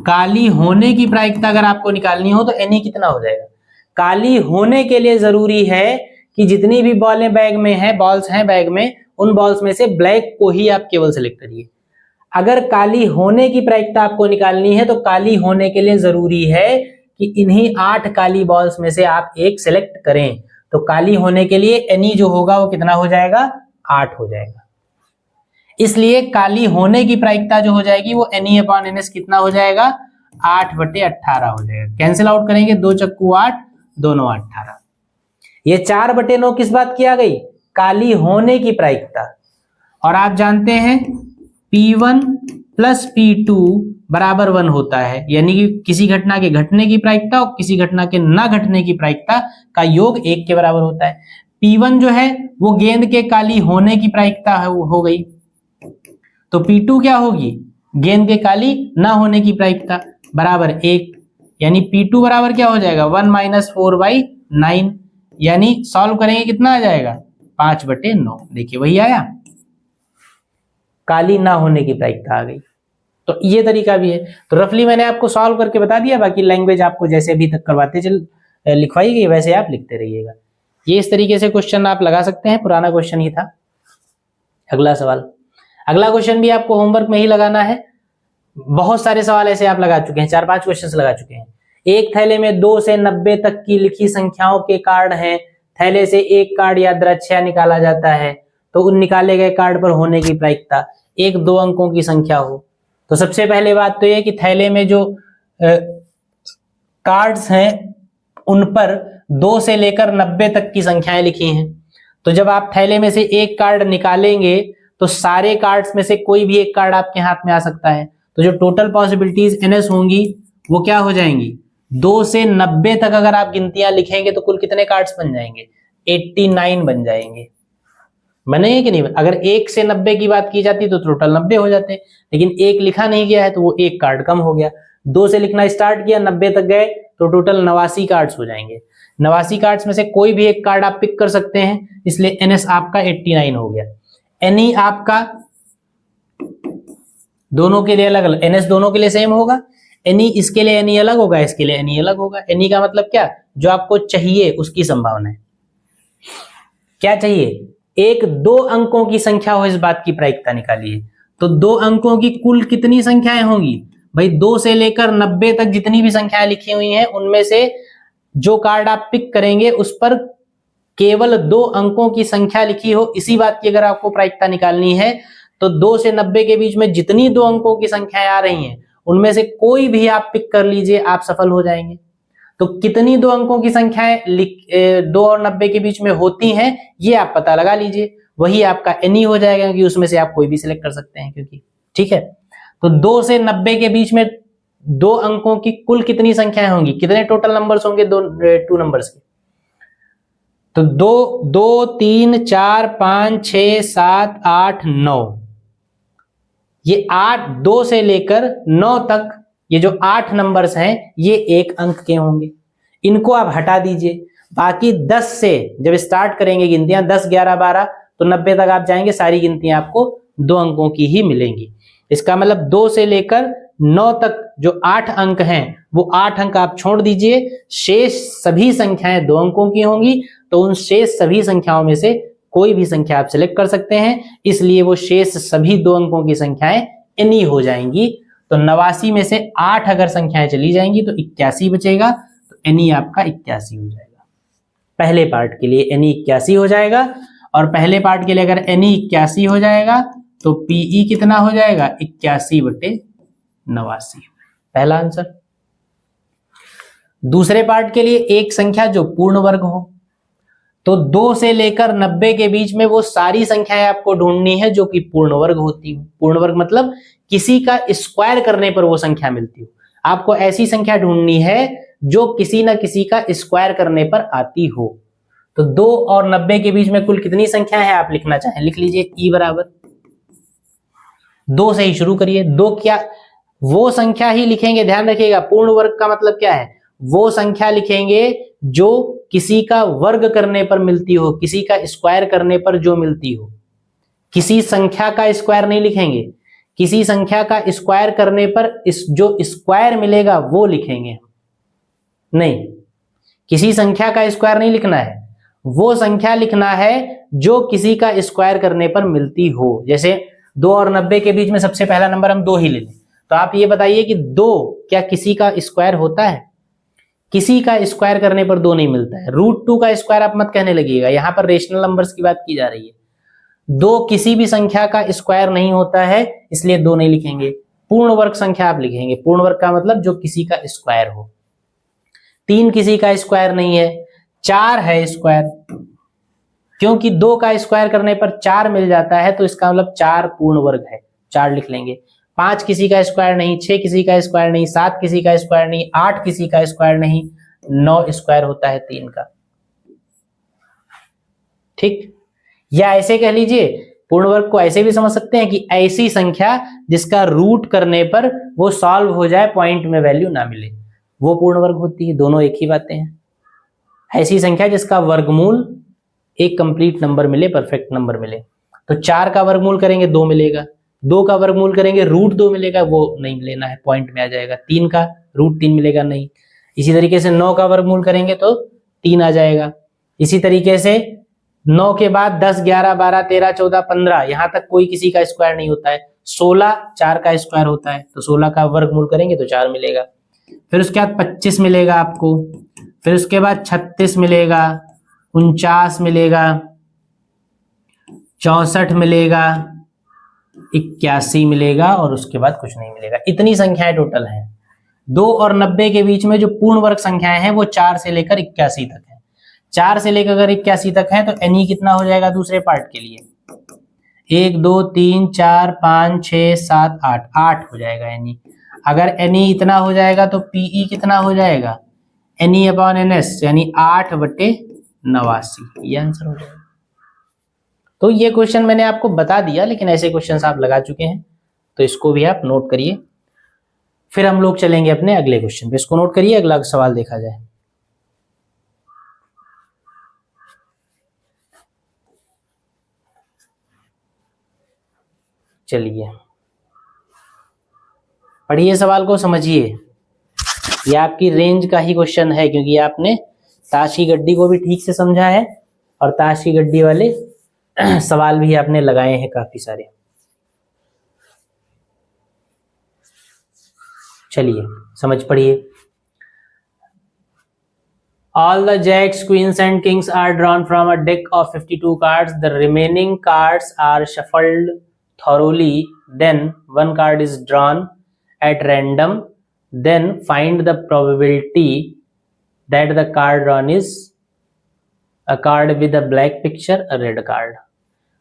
काली होने की प्रायिकता अगर आपको निकालनी हो तो Ne कितना हो जाएगा? काली होने के लिए जरूरी है कि जितनी भी बॉलें बैग में है, बॉल्स हैं बैग में, उन बॉल्स में से ब्लैक को ही आप केवल सेलेक्ट करिए। अगर काली होने की प्रायिकता आपको निकालनी है तो काली होने के लिए जरूरी है कि इन्हीं 8 काली बॉल्स में से आप एक सेलेक्ट करें। तो काली होने के लिए Ne जो होगा वो कितना हो जाएगा? 8 हो जाएगा। इसलिए काली होने की प्रायिकता जो हो जाएगी वो Ne/NS कितना हो जाएगा? 8/18 हो जाएगा। कैंसिल आउट करेंगे, 2 चक्कू 8, दोनों 18। ये 4/9 किस बात की आ गई? काली होने की प्रायिकता। और आप जानते हैं P1 + P2 = 1 होता है, यानी कि किसी घटना के घटने की प्रायिकता और किसी घटना के ना घटने की प्रायिकता का योग 1 के बराबर होता है। P1 जो है वो गेंद के काली होने की प्रायिकता हो गई, तो P2 क्या होगी? गेंद के काली ना होने की प्रायिकता बराबर 1, यानी P2 बराबर क्या हो जाएगा? 1 - 4/9, यानी सॉल्व करेंगे कितना आ जाएगा? 5/9। देखिए वही आया, काली ना होने की प्रायिकता आ गई। तो ये तरीका भी है। तो रफली मैंने आपको सॉल्व करके बता दिया, बाकी लैंग्वेज आपको जैसे अभी तक करवाते चल लिखवाई गई वैसे आप लिखते रहिएगा। ये इस तरीके से क्वेश्चन आप लगा सकते हैं, पुराना क्वेश्चन ही था। अगला सवाल, अगला क्वेश्चन भी आपको होमवर्क में ही लगाना है। बहुत सारे सवाल ऐसे आप लगा चुके हैं, 4-5 क्वेश्चन लगा चुके हैं। एक थैले में 2 से 90 तक की लिखी संख्याओं के कार्ड हैं। थैले से एक कार्ड यादृच्छिक निकाला जाता है, तो उन निकाले गए कार्ड पर होने की प्रायिकता 1-2 अंकों की संख्या हो। तो सबसे पहले बात तो यह कि थैले में जो कार्ड्स हैं उन पर 2 से लेकर 90 तक की संख्याएं लिखी हैं। तो जब आप थैले में से एक कार्ड निकालेंगे तो सारे कार्ड्स में से कोई भी एक कार्ड आपके हाथ में आ सकता है। तो जो टोटल पॉसिबिलिटीज NS होंगी वो क्या हो जाएंगी? 2 से 90 तक अगर आप गिनतियां लिखेंगे तो कुल कितने कार्ड्स बन जाएंगे? 89 बन जाएंगे। बनेंगे कि नहीं? अगर 1 से 90 की बात की जाती तो टोटल 90 हो जाते, लेकिन 1 लिखा नहीं गया है तो वो 1 कार्ड कम हो गया। 2 से लिखना स्टार्ट किया, 90 तक गए तो टोटल 89 कार्ड्स हो जाएंगे। 89 कार्ड्स में से कोई भी एक कार्ड आप पिक कर सकते हैं, इसलिए NS आपका 89 हो गया। Ne आपका दोनों के लिए अलग अलग, NS दोनों के लिए सेम होगा। Ne इसके लिए Ne अलग होगा, इसके लिए Ne अलग होगा। Ne का मतलब क्या? जो आपको चाहिए उसकी संभावना है। क्या चाहिए? 1-2 अंकों की संख्या हो, इस बात की प्रायिकता निकालिए। तो 2 अंकों की कुल कितनी संख्याएं होंगी? भाई 2 से लेकर 90 तक जितनी भी संख्याएं लिखी हुई हैं उनमें से जो कार्ड आप पिक करेंगे उस पर केवल 2 अंकों की संख्या लिखी हो, इसी बात की अगर आपको प्रायिकता निकालनी है तो 2 से 90 के बीच में जितनी 2 अंकों की संख्याएं आ रही हैं उनमें से कोई भी आप पिक कर लीजिए, आप सफल हो जाएंगे। तो कितनी 2 अंकों की संख्याएं 2 और 90 के बीच में होती हैं ये आप पता लगा लीजिए, वही आपका Ne हो जाएगा, क्योंकि उसमें से आप कोई भी सिलेक्ट कर सकते हैं क्योंकि, ठीक है। तो 2 से 90 के बीच में 2 अंकों की कुल कितनी संख्याएं होंगी? कितने टोटल नंबर्स होंगे 2 नंबर्स के? तो 2, 3, 4, 5, 6, 7, 8, 9, ये 2 से लेकर 9 तक ये जो 8 नंबर्स हैं ये 1 अंक के होंगे। इनको आप हटा दीजिए। बाकी 10 से जब स्टार्ट करेंगे गिनतियां 10, 11, 12 तो 90 तक आप जाएंगे, सारी गिनतियां आपको 2 अंकों की ही मिलेंगी। इसका मतलब 2 से लेकर 9 तक जो 8 अंक हैं वो 8 अंक आप छोड़ दीजिए, शेष सभी संख्याएं 2 अंकों की होंगी। तो उन शेष सभी संख्याओं में से कोई भी संख्या आप सिलेक्ट कर सकते हैं, इसलिए वो शेष सभी 2 अंकों की संख्याएं Ne हो जाएंगी। तो 89 में से 8 अगर संख्याएं चली जाएंगी तो 81 बचेगा, तो एनी आपका 81 हो जाएगा। पहले पार्ट के लिए एनी 81 हो जाएगा, और पहले पार्ट के लिए अगर एनी 81 हो जाएगा तो पीई कितना हो जाएगा 81/89, पहला आंसर। दूसरे पार्ट के लिए एक संख्या जो पूर्ण वर्ग हो, तो 2 से लेकर 90 के बीच में वो सारी संख्याएं आपको ढूंढनी है जो कि पूर्ण वर्ग होती हो। पूर्ण वर्ग मतलब किसी का स्क्वायर करने पर वो संख्या मिलती हो। आपको ऐसी संख्या ढूंढनी है जो किसी ना किसी का स्क्वायर करने पर आती हो। तो 2 और 90 के बीच में कुल कितनी संख्या है आप लिखना चाहें, लिख लीजिए ई बराबर 2 से ही शुरू करिए। 2 क्या, वो संख्या ही लिखेंगे, ध्यान रखिएगा। पूर्ण वर्ग का मतलब क्या है, वो संख्या लिखेंगे जो किसी का वर्ग करने पर मिलती हो, किसी का स्क्वायर करने पर जो मिलती हो। किसी संख्या का स्क्वायर नहीं लिखेंगे, किसी संख्या का स्क्वायर करने पर जो स्क्वायर मिलेगा वो लिखेंगे। नहीं, किसी संख्या का स्क्वायर नहीं लिखना है, वो संख्या लिखना है जो किसी का स्क्वायर करने पर मिलती हो। जैसे 2 और 90 के बीच में सबसे पहला नंबर हम 2 ही ले लें, तो आप ये बताइए कि 2 क्या किसी का स्क्वायर होता है? किसी का स्क्वायर करने पर 2 नहीं मिलता है। √2 का स्क्वायर आप मत कहने लगिएगा, यहां पर रेशनल नंबर्स की बात की जा रही है। 2 किसी भी संख्या का स्क्वायर नहीं होता है, इसलिए 2 नहीं लिखेंगे। पूर्ण वर्ग संख्या आप लिखेंगे। पूर्ण वर्ग का मतलब जो किसी का स्क्वायर हो। 3 किसी का स्क्वायर नहीं है, 4 है स्क्वायर, क्योंकि 2 का स्क्वायर करने पर 4 मिल जाता है, तो इसका मतलब 4 पूर्ण वर्ग है, 4 लिख लेंगे। 5 किसी का स्क्वायर नहीं, 6 किसी का स्क्वायर नहीं, 7 किसी का स्क्वायर नहीं, 8 किसी का स्क्वायर नहीं, 9 स्क्वायर होता है 3 का। ठीक, या ऐसे कह लीजिए, पूर्ण वर्ग को ऐसे भी समझ सकते हैं कि ऐसी संख्या जिसका रूट करने पर वो सॉल्व हो जाए, पॉइंट में वैल्यू ना मिले, वो पूर्ण वर्ग होती है। दोनों एक ही बातें हैं। ऐसी संख्या जिसका वर्गमूल एक कंप्लीट नंबर मिले, परफेक्ट नंबर मिले। तो 4 का वर्गमूल करेंगे 2 मिलेगा, 2 का वर्गमूल करेंगे √2 मिलेगा, वो नहीं लेना है, पॉइंट में आ जाएगा। 3 का √3 मिलेगा, नहीं। इसी तरीके से 9 का वर्गमूल करेंगे तो 3 आ जाएगा। इसी तरीके से 9 के बाद 10, 11, 12, 13, 14, 15, यहां तक कोई किसी का स्क्वायर नहीं होता है। 16 4 का स्क्वायर होता है, तो 16 का वर्गमूल करेंगे तो 4 मिलेगा। फिर उसके बाद 25 मिलेगा आपको, फिर उसके बाद 36 मिलेगा, 49 मिलेगा, 64 मिलेगा, 81 मिलेगा, और उसके बाद कुछ नहीं मिलेगा। इतनी संख्याएं टोटल हैं। 2 और 90 के बीच में जो पूर्ण वर्ग संख्याएं हैं वो 4 से लेकर 81 तक है। 4 से लेकर अगर 81 तक है तो एनी कितना हो जाएगा दूसरे पार्ट के लिए? 1 2 3 4 5 6 7 8, 8 हो जाएगा एनी। अगर एनी इतना हो जाएगा तो पीई कितना हो जाएगा? एनी अपॉन एनएस, यानी 8/89, ये आंसर हो जाएगा। तो ये क्वेश्चन मैंने आपको बता दिया, लेकिन ऐसे क्वेश्चंस आप लगा चुके हैं, तो इसको भी आप नोट करिए। फिर हम लोग चलेंगे अपने अगले क्वेश्चन पे। इसको नोट करिए, अगला सवाल देखा जाए। चलिए पढ़िए, सवाल को समझिए। ये आपकी रेंज का ही क्वेश्चन है, क्योंकि आपने ताश की गड्डी को भी ठीक से समझा है और ताश की गड्डी वाले सवाल भी आपने लगाए हैं काफी सारे। चलिए समझ पढ़िए। All the jacks, queens and kings are drawn from a deck of 52 cards. The remaining cards are shuffled thoroughly. Then one card is drawn at random. Then find the probability that the card drawn is a card with a black picture, a red card.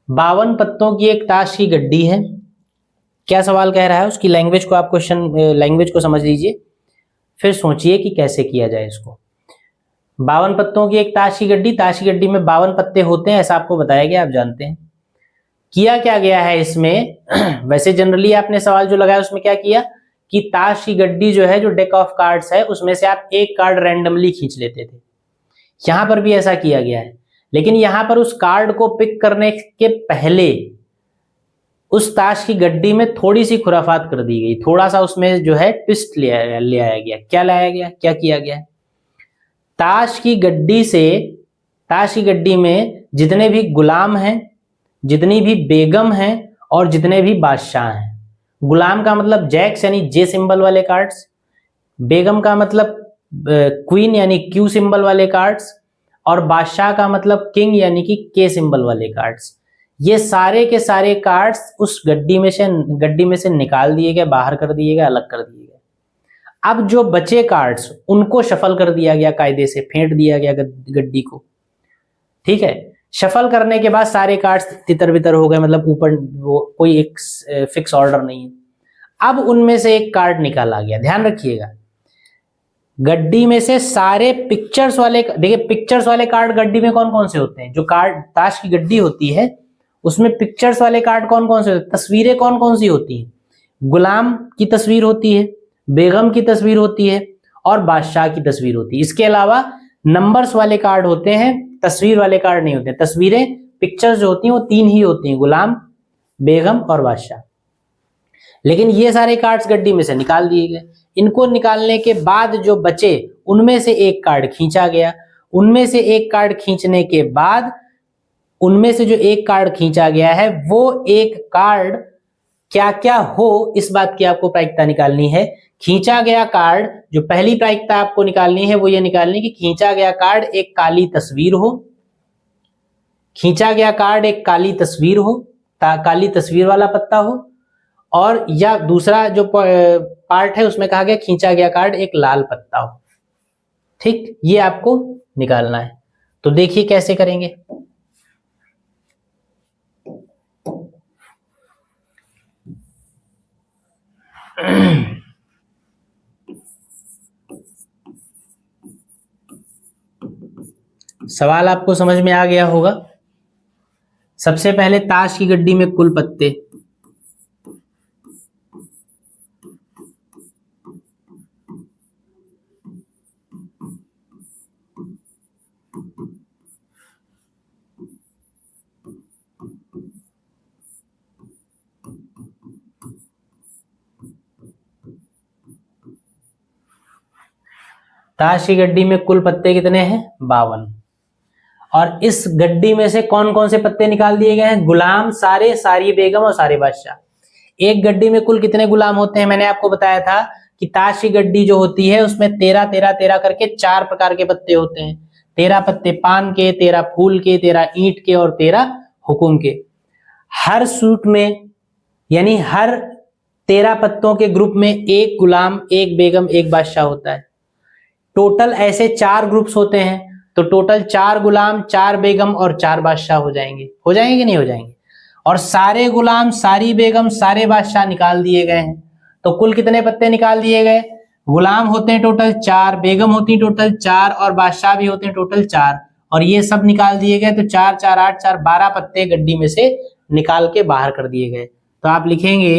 52 पत्तों की एक ताश की गड्डी है। क्या सवाल कह रहा है, उसकी लैंग्वेज को आप क्वेश्चन लैंग्वेज को समझ लीजिए, फिर सोचिए कि कैसे किया जाए इसको। 52 पत्तों की एक ताश की गड्डी, ताश की गड्डी में 52 पत्ते होते हैं, ऐसा आपको बताया गया, आप जानते हैं। किया क्या गया है इसमें, वैसे जनरली आपने सवाल जो लगाया उसमें क्या किया कि ताश की गड्डी जो है, जो डेक ऑफ कार्ड्स है, उसमें से आप एक कार्ड रैंडमली खींच लेते थे। यहां पर भी ऐसा किया गया है, लेकिन यहां पर उस कार्ड को पिक करने के पहले उस ताश की गड्डी में थोड़ी सी खुराफात कर दी गई, थोड़ा सा उसमें जो है ट्विस्ट ले आया गया। क्या लाया गया, क्या किया गया? ताश की गड्डी में जितने भी गुलाम हैं, जितनी भी बेगम हैं और जितने भी बादशाह हैं, गुलाम का मतलब जैक्स यानी जे सिंबल वाले कार्ड्स, बेगम का मतलब क्वीन यानी क्यू सिंबल वाले कार्ड्स, और बादशाह का मतलब किंग यानी कि के सिंबल वाले कार्ड्स। ये सारे के सारे कार्ड्स उस गड्डी में से निकाल दिए गए, बाहर कर दिए गए, अलग कर दिए गए। अब जो बचे कार्ड्स उनको शफल कर दिया गया, कायदे से फेंट दिया गया गड्डी को। ठीक है, शफल करने के बाद सारे कार्ड्स तितर बितर हो गए, मतलब ऊपर वो कोई एक फिक्स ऑर्डर नहीं है। अब उनमें से एक कार्ड निकाला गया। ध्यान रखिएगा, गड्डी में से सारे पिक्चर्स वाले, देखिए पिक्चर्स वाले कार्ड गड्डी में कौन कौन से होते हैं? जो कार्ड ताश की गड्डी होती है उसमें पिक्चर्स वाले कार्ड कौन कौन से होते हैं? तस्वीरें कौन कौन सी होती हैं? गुलाम की तस्वीर होती है, बेगम की तस्वीर होती है, और बादशाह की तस्वीर होती है। इसके अलावा नंबर्स वाले कार्ड होते हैं, तस्वीर वाले कार्ड नहीं होते। तस्वीरें, पिक्चर्स जो होती हैं वो 3 ही होती हैं, गुलाम, बेगम और बादशाह। लेकिन ये सारे कार्ड्स गड्डी में से निकाल दिए गए। इनको निकालने के बाद जो बचे उनमें से एक कार्ड खींचा गया। उनमें से एक कार्ड खींचने के बाद उनमें से जो एक कार्ड खींचा गया है वो एक कार्ड क्या क्या हो, इस बात की आपको प्रायिकता निकालनी है। खींचा गया कार्ड, जो पहली प्रायिकता आपको निकालनी है वो ये निकालनी कि खींचा गया कार्ड एक काली तस्वीर हो, खींचा गया कार्ड एक काली तस्वीर हो, काली तस्वीर वाला पत्ता हो, और या दूसरा जो पार्ट है उसमें कहा गया खींचा गया कार्ड एक लाल पत्ता हो। ठीक, ये आपको निकालना है। तो देखिए कैसे करेंगे। सवाल आपको समझ में आ गया होगा। सबसे पहले ताश की गड्डी में कुल पत्ते, ताश की गड्डी में कुल पत्ते कितने हैं? 52। और इस गड्डी में से कौन कौन से पत्ते निकाल दिए गए हैं? गुलाम, सारे, सारी बेगम और सारे बादशाह। एक गड्डी में कुल कितने गुलाम होते हैं? मैंने आपको बताया था कि ताश की गड्डी जो होती है उसमें 13 13 13 करके 4 प्रकार के पत्ते होते हैं। 13 पत्ते पान के, 13 फूल के, 13 ईंट के और 13 हुकुम के। हर सूट में यानी हर 13 पत्तों के ग्रुप में एक गुलाम, एक बेगम, एक बादशाह होता है। टोटल ऐसे 4 ग्रुप्स होते हैं, तो टोटल 4 गुलाम, 4 बेगम और 4 बादशाह हो जाएंगे। हो जाएंगे कि नहीं हो जाएंगे? और सारे गुलाम, सारी बेगम, सारे बादशाह निकाल दिए गए हैं। तो कुल कितने पत्ते निकाल दिए गए? गुलाम होते हैं टोटल 4, बेगम होती है टोटल 4 और बादशाह भी होते हैं टोटल 4, और ये सब निकाल दिए गए। तो 4 4 8 4 12 पत्ते गड्डी में से निकाल के बाहर कर दिए गए। तो आप लिखेंगे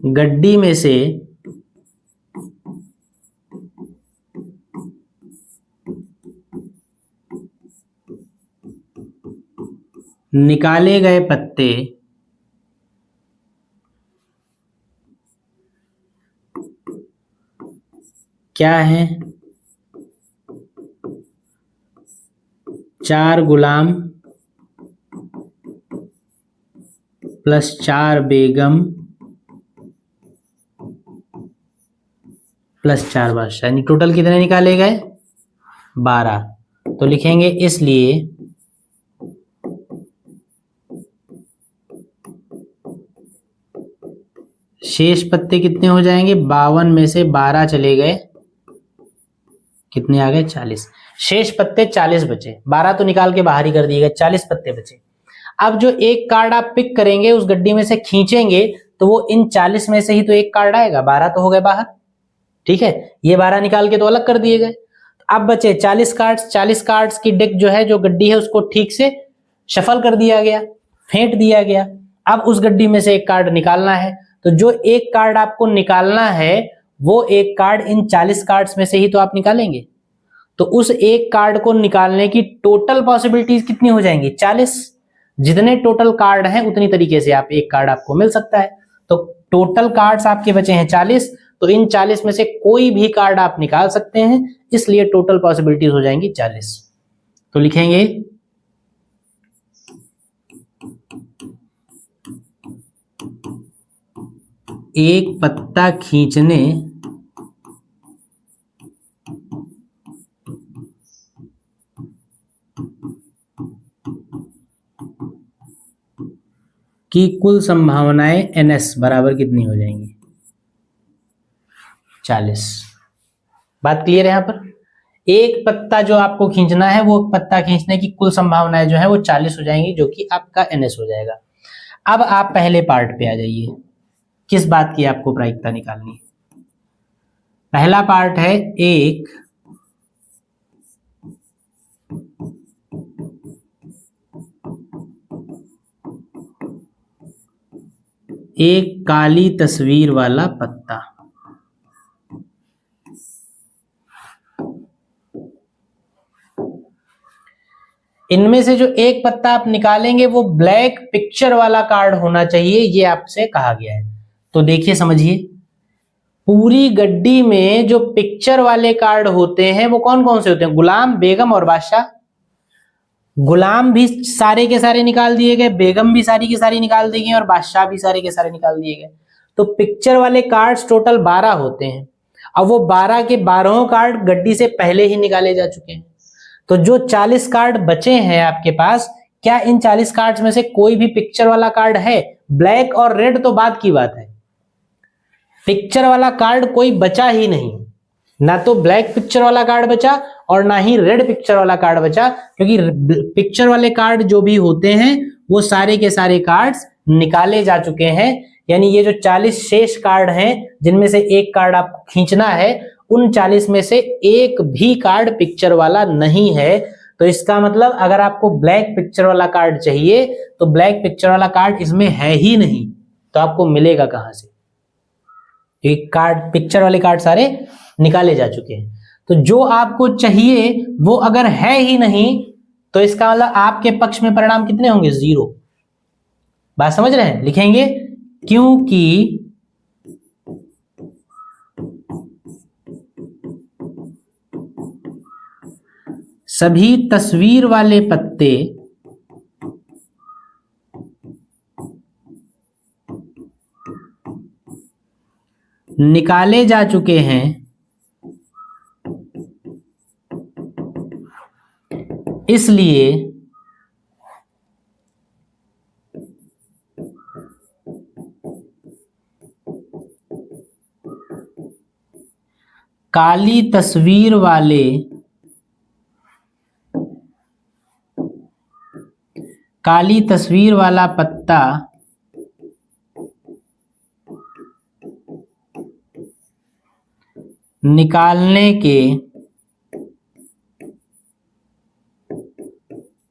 गड्डी में से निकाले गए पत्ते क्या हैं? 4 गुलाम प्लस 4 बेगम प्लस 4 बादशाह, यानी टोटल कितने निकाले गए? 12। तो लिखेंगे इसलिए शेष पत्ते कितने हो जाएंगे? 52 में से 12 चले गए, कितने आ गए? 40। शेष पत्ते 40 बचे। 12 तो निकाल के बाहर ही कर दिए गए, 40 पत्ते बचे। अब जो एक कार्ड आप पिक करेंगे, उस गड्डी में से खींचेंगे, तो वो इन 40 में से ही तो एक कार्ड आएगा। 12 तो हो गए बाहर, ठीक है। ये 12 निकाल के तो अलग कर दिए गए। अब बचे 40 कार्ड्स। 40 कार्ड्स की डेक जो है, जो गड्डी है, उसको ठीक से शफल कर दिया गया, फेंट दिया गया। अब उस गड्डी में से एक कार्ड निकालना है। तो जो एक कार्ड आपको निकालना है वो एक कार्ड इन 40 कार्ड्स में से ही तो आप निकालेंगे। तो उस एक कार्ड को निकालने की टोटल पॉसिबिलिटीज कितनी हो जाएंगी? 40। जितने टोटल कार्ड हैं उतनी तरीके से आप एक कार्ड आपको मिल सकता है। तो टोटल कार्ड्स आपके बचे हैं 40, तो इन 40 में से कोई भी कार्ड आप निकाल सकते हैं, इसलिए टोटल पॉसिबिलिटीज हो जाएंगी 40। तो लिखेंगे एक पत्ता खींचने की कुल संभावनाएं NS बराबर कितनी हो जाएंगी? 40। बात क्लियर है? यहां पर एक पत्ता जो आपको खींचना है, वो पत्ता खींचने की कुल संभावनाएं जो है वो 40 हो जाएंगी, जो कि आपका NS हो जाएगा। अब आप पहले पार्ट पे आ जाइए, किस बात की आपको प्रायिकता निकालनी है। पहला पार्ट है एक काली तस्वीर वाला पत्ता। इनमें से जो एक पत्ता आप निकालेंगे वो ब्लैक पिक्चर वाला कार्ड होना चाहिए, ये आपसे कहा गया है। तो देखिए समझिए, पूरी गड्डी में जो पिक्चर वाले कार्ड होते हैं वो कौन कौन से होते हैं? गुलाम, बेगम और बादशाह। गुलाम भी सारे के सारे निकाल दिए गए, बेगम भी सारी की सारी निकाल दी गई और बादशाह भी सारे के सारे निकाल दिए गए। तो पिक्चर वाले कार्ड्स टोटल 12 होते हैं। अब वो 12 के 12 कार्ड गड्डी से पहले ही निकाले जा चुके हैं। तो जो 40 कार्ड बचे हैं आपके पास, क्या इन 40 कार्ड्स में से कोई भी पिक्चर वाला कार्ड है? ब्लैक और रेड तो बाद की बात है, पिक्चर वाला कार्ड कोई बचा ही नहीं। ना तो ब्लैक पिक्चर वाला कार्ड बचा और ना ही रेड पिक्चर वाला कार्ड बचा, क्योंकि पिक्चर वाले कार्ड जो भी होते हैं वो सारे के सारे कार्ड्स निकाले जा चुके हैं। यानी ये जो 40 शेष कार्ड हैं जिनमें से एक कार्ड आपको खींचना है, उन 40 में से एक भी कार्ड पिक्चर वाला नहीं है। तो इसका मतलब अगर आपको ब्लैक पिक्चर वाला कार्ड चाहिए तो ब्लैक पिक्चर वाला कार्ड इसमें है ही नहीं, तो आपको मिलेगा कहां से? एक कार्ड, पिक्चर वाले कार्ड सारे निकाले जा चुके हैं। तो जो आपको चाहिए वो अगर है ही नहीं, तो इसका मतलब आपके पक्ष में परिणाम कितने होंगे? 0। बात समझ रहे हैं? लिखेंगे क्योंकि सभी तस्वीर वाले पत्ते निकाले जा चुके हैं, इसलिए काली तस्वीर वाला पत्ता निकालने के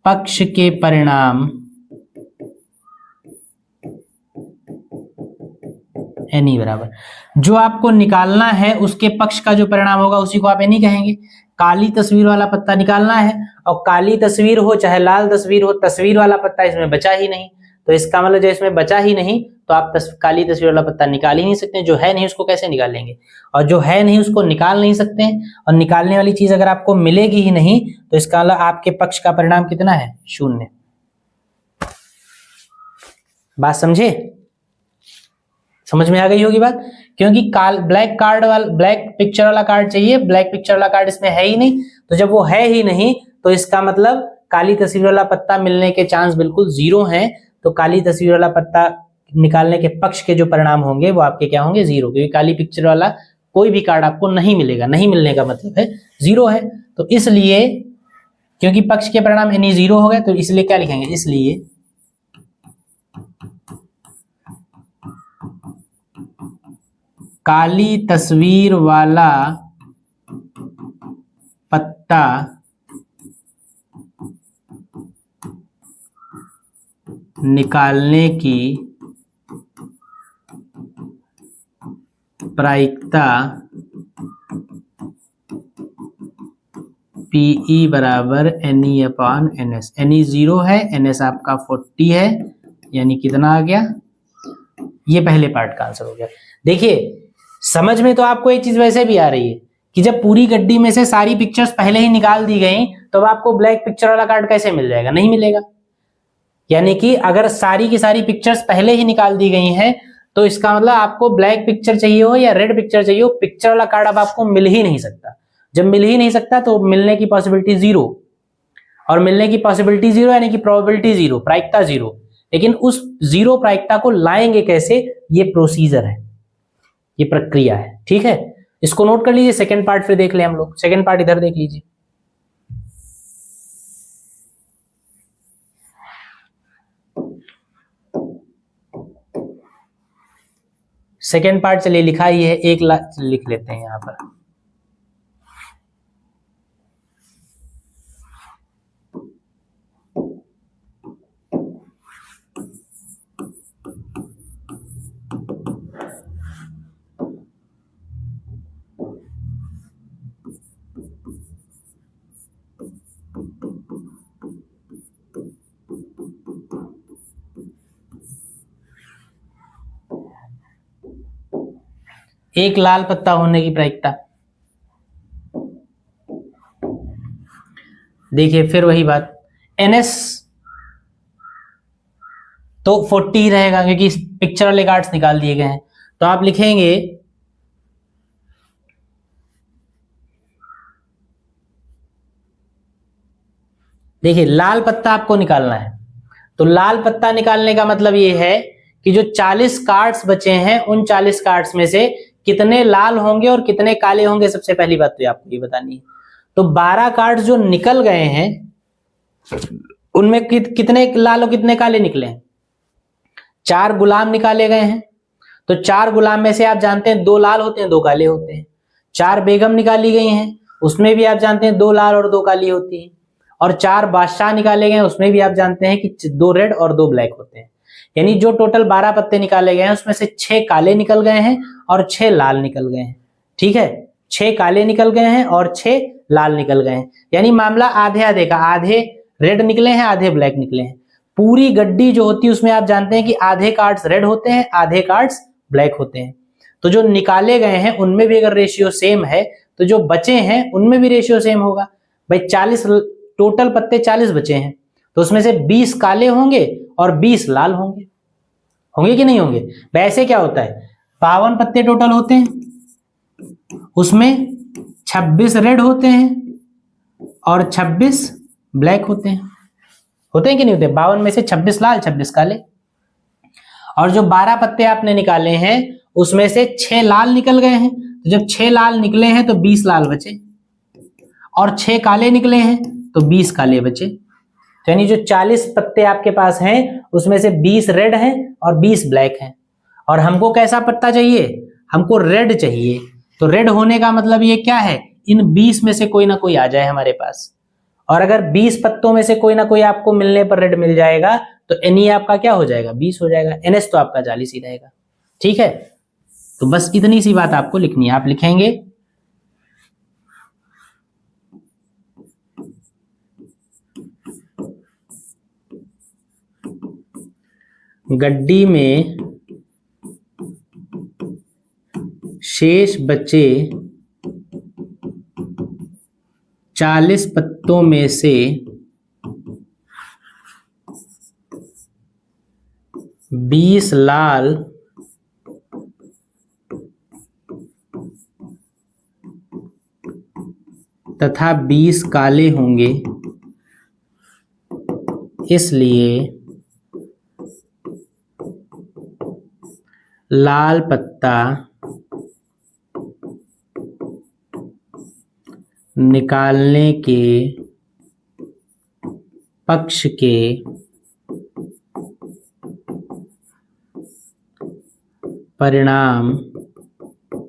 पक्ष के परिणाम एनी बराबर, जो आपको निकालना है उसके पक्ष का जो परिणाम होगा उसी को आप एनी कहेंगे। काली तस्वीर वाला पत्ता निकालना है, और काली तस्वीर हो चाहे लाल तस्वीर हो, तस्वीर वाला पत्ता इसमें बचा ही नहीं। तो इसका मतलब जो इसमें बचा ही नहीं, तो आप काली तस्वीर वाला पत्ता निकाल ही नहीं सकते। जो है नहीं उसको कैसे निकालेंगे? और जो है नहीं उसको निकाल नहीं सकते हैं, और निकालने वाली चीज अगर आपको मिलेगी ही नहीं, तो इसका मतलब आपके पक्ष का परिणाम कितना है? 0। बात समझे? समझ में आ गई होगी बात? क्योंकि ब्लैक पिक्चर वाला कार्ड चाहिए, ब्लैक पिक्चर वाला कार्ड इसमें है ही नहीं। तो जब वो है ही नहीं, तो इसका मतलब काली तस्वीर वाला पत्ता मिलने के चांस बिल्कुल 0 हैं। तो काली तस्वीर वाला पत्ता निकालने के पक्ष के जो परिणाम होंगे वो आपके क्या होंगे? 0, क्योंकि काली पिक्चर वाला कोई भी कार्ड आपको नहीं मिलेगा। नहीं मिलने का मतलब है 0 है। तो इसलिए क्योंकि पक्ष के परिणाम एनी 0 हो गए, तो इसलिए क्या लिखेंगे? इसलिए काली तस्वीर वाला पत्ता निकालने की प्रायिकता PE बराबर NE/NS। NE 0 है, NS आपका 40 है, यानी कितना आ गया? ये पहले पार्ट का आंसर हो गया। देखिए समझ में तो आपको एक चीज वैसे भी आ रही है कि जब पूरी गड्डी में से सारी पिक्चर्स पहले ही निकाल दी गई, तो अब आपको ब्लैक पिक्चर वाला कार्ड कैसे मिल जाएगा? नहीं मिलेगा। यानी कि अगर सारी की सारी पिक्चर्स पहले ही निकाल दी गई हैं, तो इसका मतलब आपको ब्लैक पिक्चर चाहिए हो या रेड पिक्चर चाहिए हो, पिक्चर वाला कार्ड अब आपको मिल ही नहीं सकता। जब मिल ही नहीं सकता तो मिलने की पॉसिबिलिटी जीरो, और मिलने की पॉसिबिलिटी जीरो यानी कि प्रोबेबिलिटी जीरो, प्रायिकता जीरो। लेकिन उस जीरो प्रायिकता को लाएंगे कैसे, ये प्रोसीजर है, ये प्रक्रिया है। ठीक है, इसको नोट कर लीजिए। सेकेंड पार्ट फिर देख ले हम लोग। सेकेंड पार्ट इधर देख लीजिए। सेकेंड पार्ट चलिए लिखा ही है, एक लिख लेते हैं यहां पर। एक लाल पत्ता होने की प्रायिकता, देखिए फिर वही बात, NS तो 40 ही रहेगा क्योंकि पिक्चर वाले कार्ड्स निकाल दिए गए हैं। तो आप लिखेंगे देखिए लाल पत्ता आपको निकालना है, तो लाल पत्ता निकालने का मतलब ये है कि जो 40 कार्ड्स बचे हैं उन 40 कार्ड्स में से कितने लाल होंगे और कितने काले होंगे, सबसे पहली बात तो आपको ये बतानी है। तो 12 कार्ड्स जो निकल गए हैं उनमें कितने लाल और कितने काले निकले हैं, 4 गुलाम निकाले गए हैं। तो 4 गुलाम में से आप जानते हैं 2 लाल होते हैं 2 काले होते हैं। 4 बेगम निकाली गई हैं, उसमें भी आप जानते हैं 2 लाल और 2 काली होती हैं। और 4 बादशाह निकाले गए, उसमें भी आप जानते हैं कि 2 रेड और 2 ब्लैक होते हैं। यानी जो टोटल 12 पत्ते निकाले गए हैं उसमें से 6 काले निकल गए हैं और 6 लाल निकल गए हैं। ठीक है, 6 काले निकल गए हैं और 6 लाल निकल गए हैं। यानी मामला आधे आधे का, आधे रेड निकले हैं आधे ब्लैक निकले हैं। पूरी गड्डी जो होती है उसमें आप जानते हैं कि आधे कार्ड्स रेड होते हैं आधे कार्ड्स ब्लैक होते हैं। तो जो निकाले गए हैं उनमें भी अगर रेशियो सेम है तो जो बचे हैं उनमें भी रेशियो सेम होगा। भाई 40 टोटल पत्ते 40 बचे हैं तो उसमें से 20 काले होंगे और 20 लाल होंगे, होंगे कि नहीं होंगे। वैसे क्या होता है, 52 पत्ते टोटल होते हैं, उसमें 26 रेड होते हैं और 26 ब्लैक होते हैं, होते हैं कि नहीं होते। 52 में से 26 लाल 26 काले। और जो 12 पत्ते आपने निकाले हैं उसमें से 6 लाल निकल गए हैं, तो जब 6 लाल निकले हैं तो 20 लाल बचे, और 6 काले निकले हैं तो 20 काले बचे। यानी जो 40 पत्ते आपके पास हैं उसमें से 20 रेड हैं और 20 ब्लैक हैं। और हमको कैसा पत्ता चाहिए, हमको रेड चाहिए। तो रेड होने का मतलब ये क्या है, इन 20 में से कोई ना कोई आ जाए हमारे पास। और अगर 20 पत्तों में से कोई ना कोई आपको मिलने पर रेड मिल जाएगा तो NE आपका क्या हो जाएगा, 20 हो जाएगा। NS तो आपका 40 ही रहेगा। ठीक है, तो बस इतनी सी बात आपको लिखनी है। आप लिखेंगे गड्डी में शेष बचे 40 पत्तों में से 20 लाल तथा 20 काले होंगे, इसलिए लाल पत्ता निकालने के पक्ष के परिणाम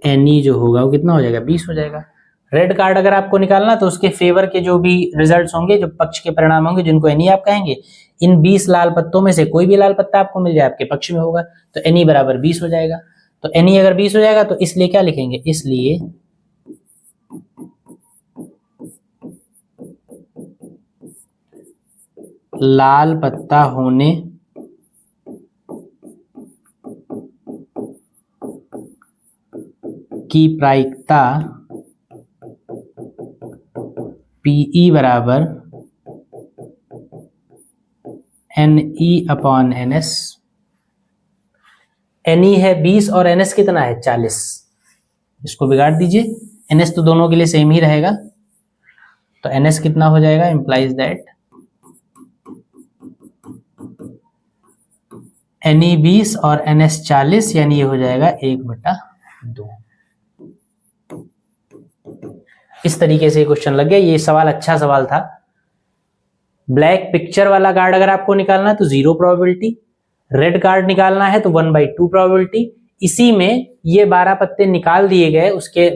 NE जो होगा वो कितना हो जाएगा, 20 हो जाएगा। रेड कार्ड अगर आपको निकालना तो उसके फेवर के जो भी रिजल्ट्स होंगे, जो पक्ष के परिणाम होंगे, जिनको NE आप कहेंगे, इन 20 लाल पत्तों में से कोई भी लाल पत्ता आपको मिल जाए आपके पक्ष में होगा, तो NE बराबर 20 हो जाएगा। तो NE अगर 20 हो जाएगा तो इसलिए क्या लिखेंगे, इसलिए लाल पत्ता होने की प्रायिकता PE बराबर NE/NS। NE है 20 और NS कितना है 40। इसको बिगाड़ दीजिए, NS तो दोनों के लिए सेम ही रहेगा, तो NS कितना हो जाएगा, इंप्लाइज दैट NE 20 और NS 40, यानी ये हो जाएगा 1/2। इस तरीके से क्वेश्चन लग गया। ये सवाल अच्छा सवाल था। ब्लैक पिक्चर वाला कार्ड अगर आपको निकालना है तो 0 प्रोबेबिलिटी, रेड कार्ड निकालना है तो 1/2 प्रोबेबिलिटी। इसी में ये 12 पत्ते निकाल दिए गए, उसके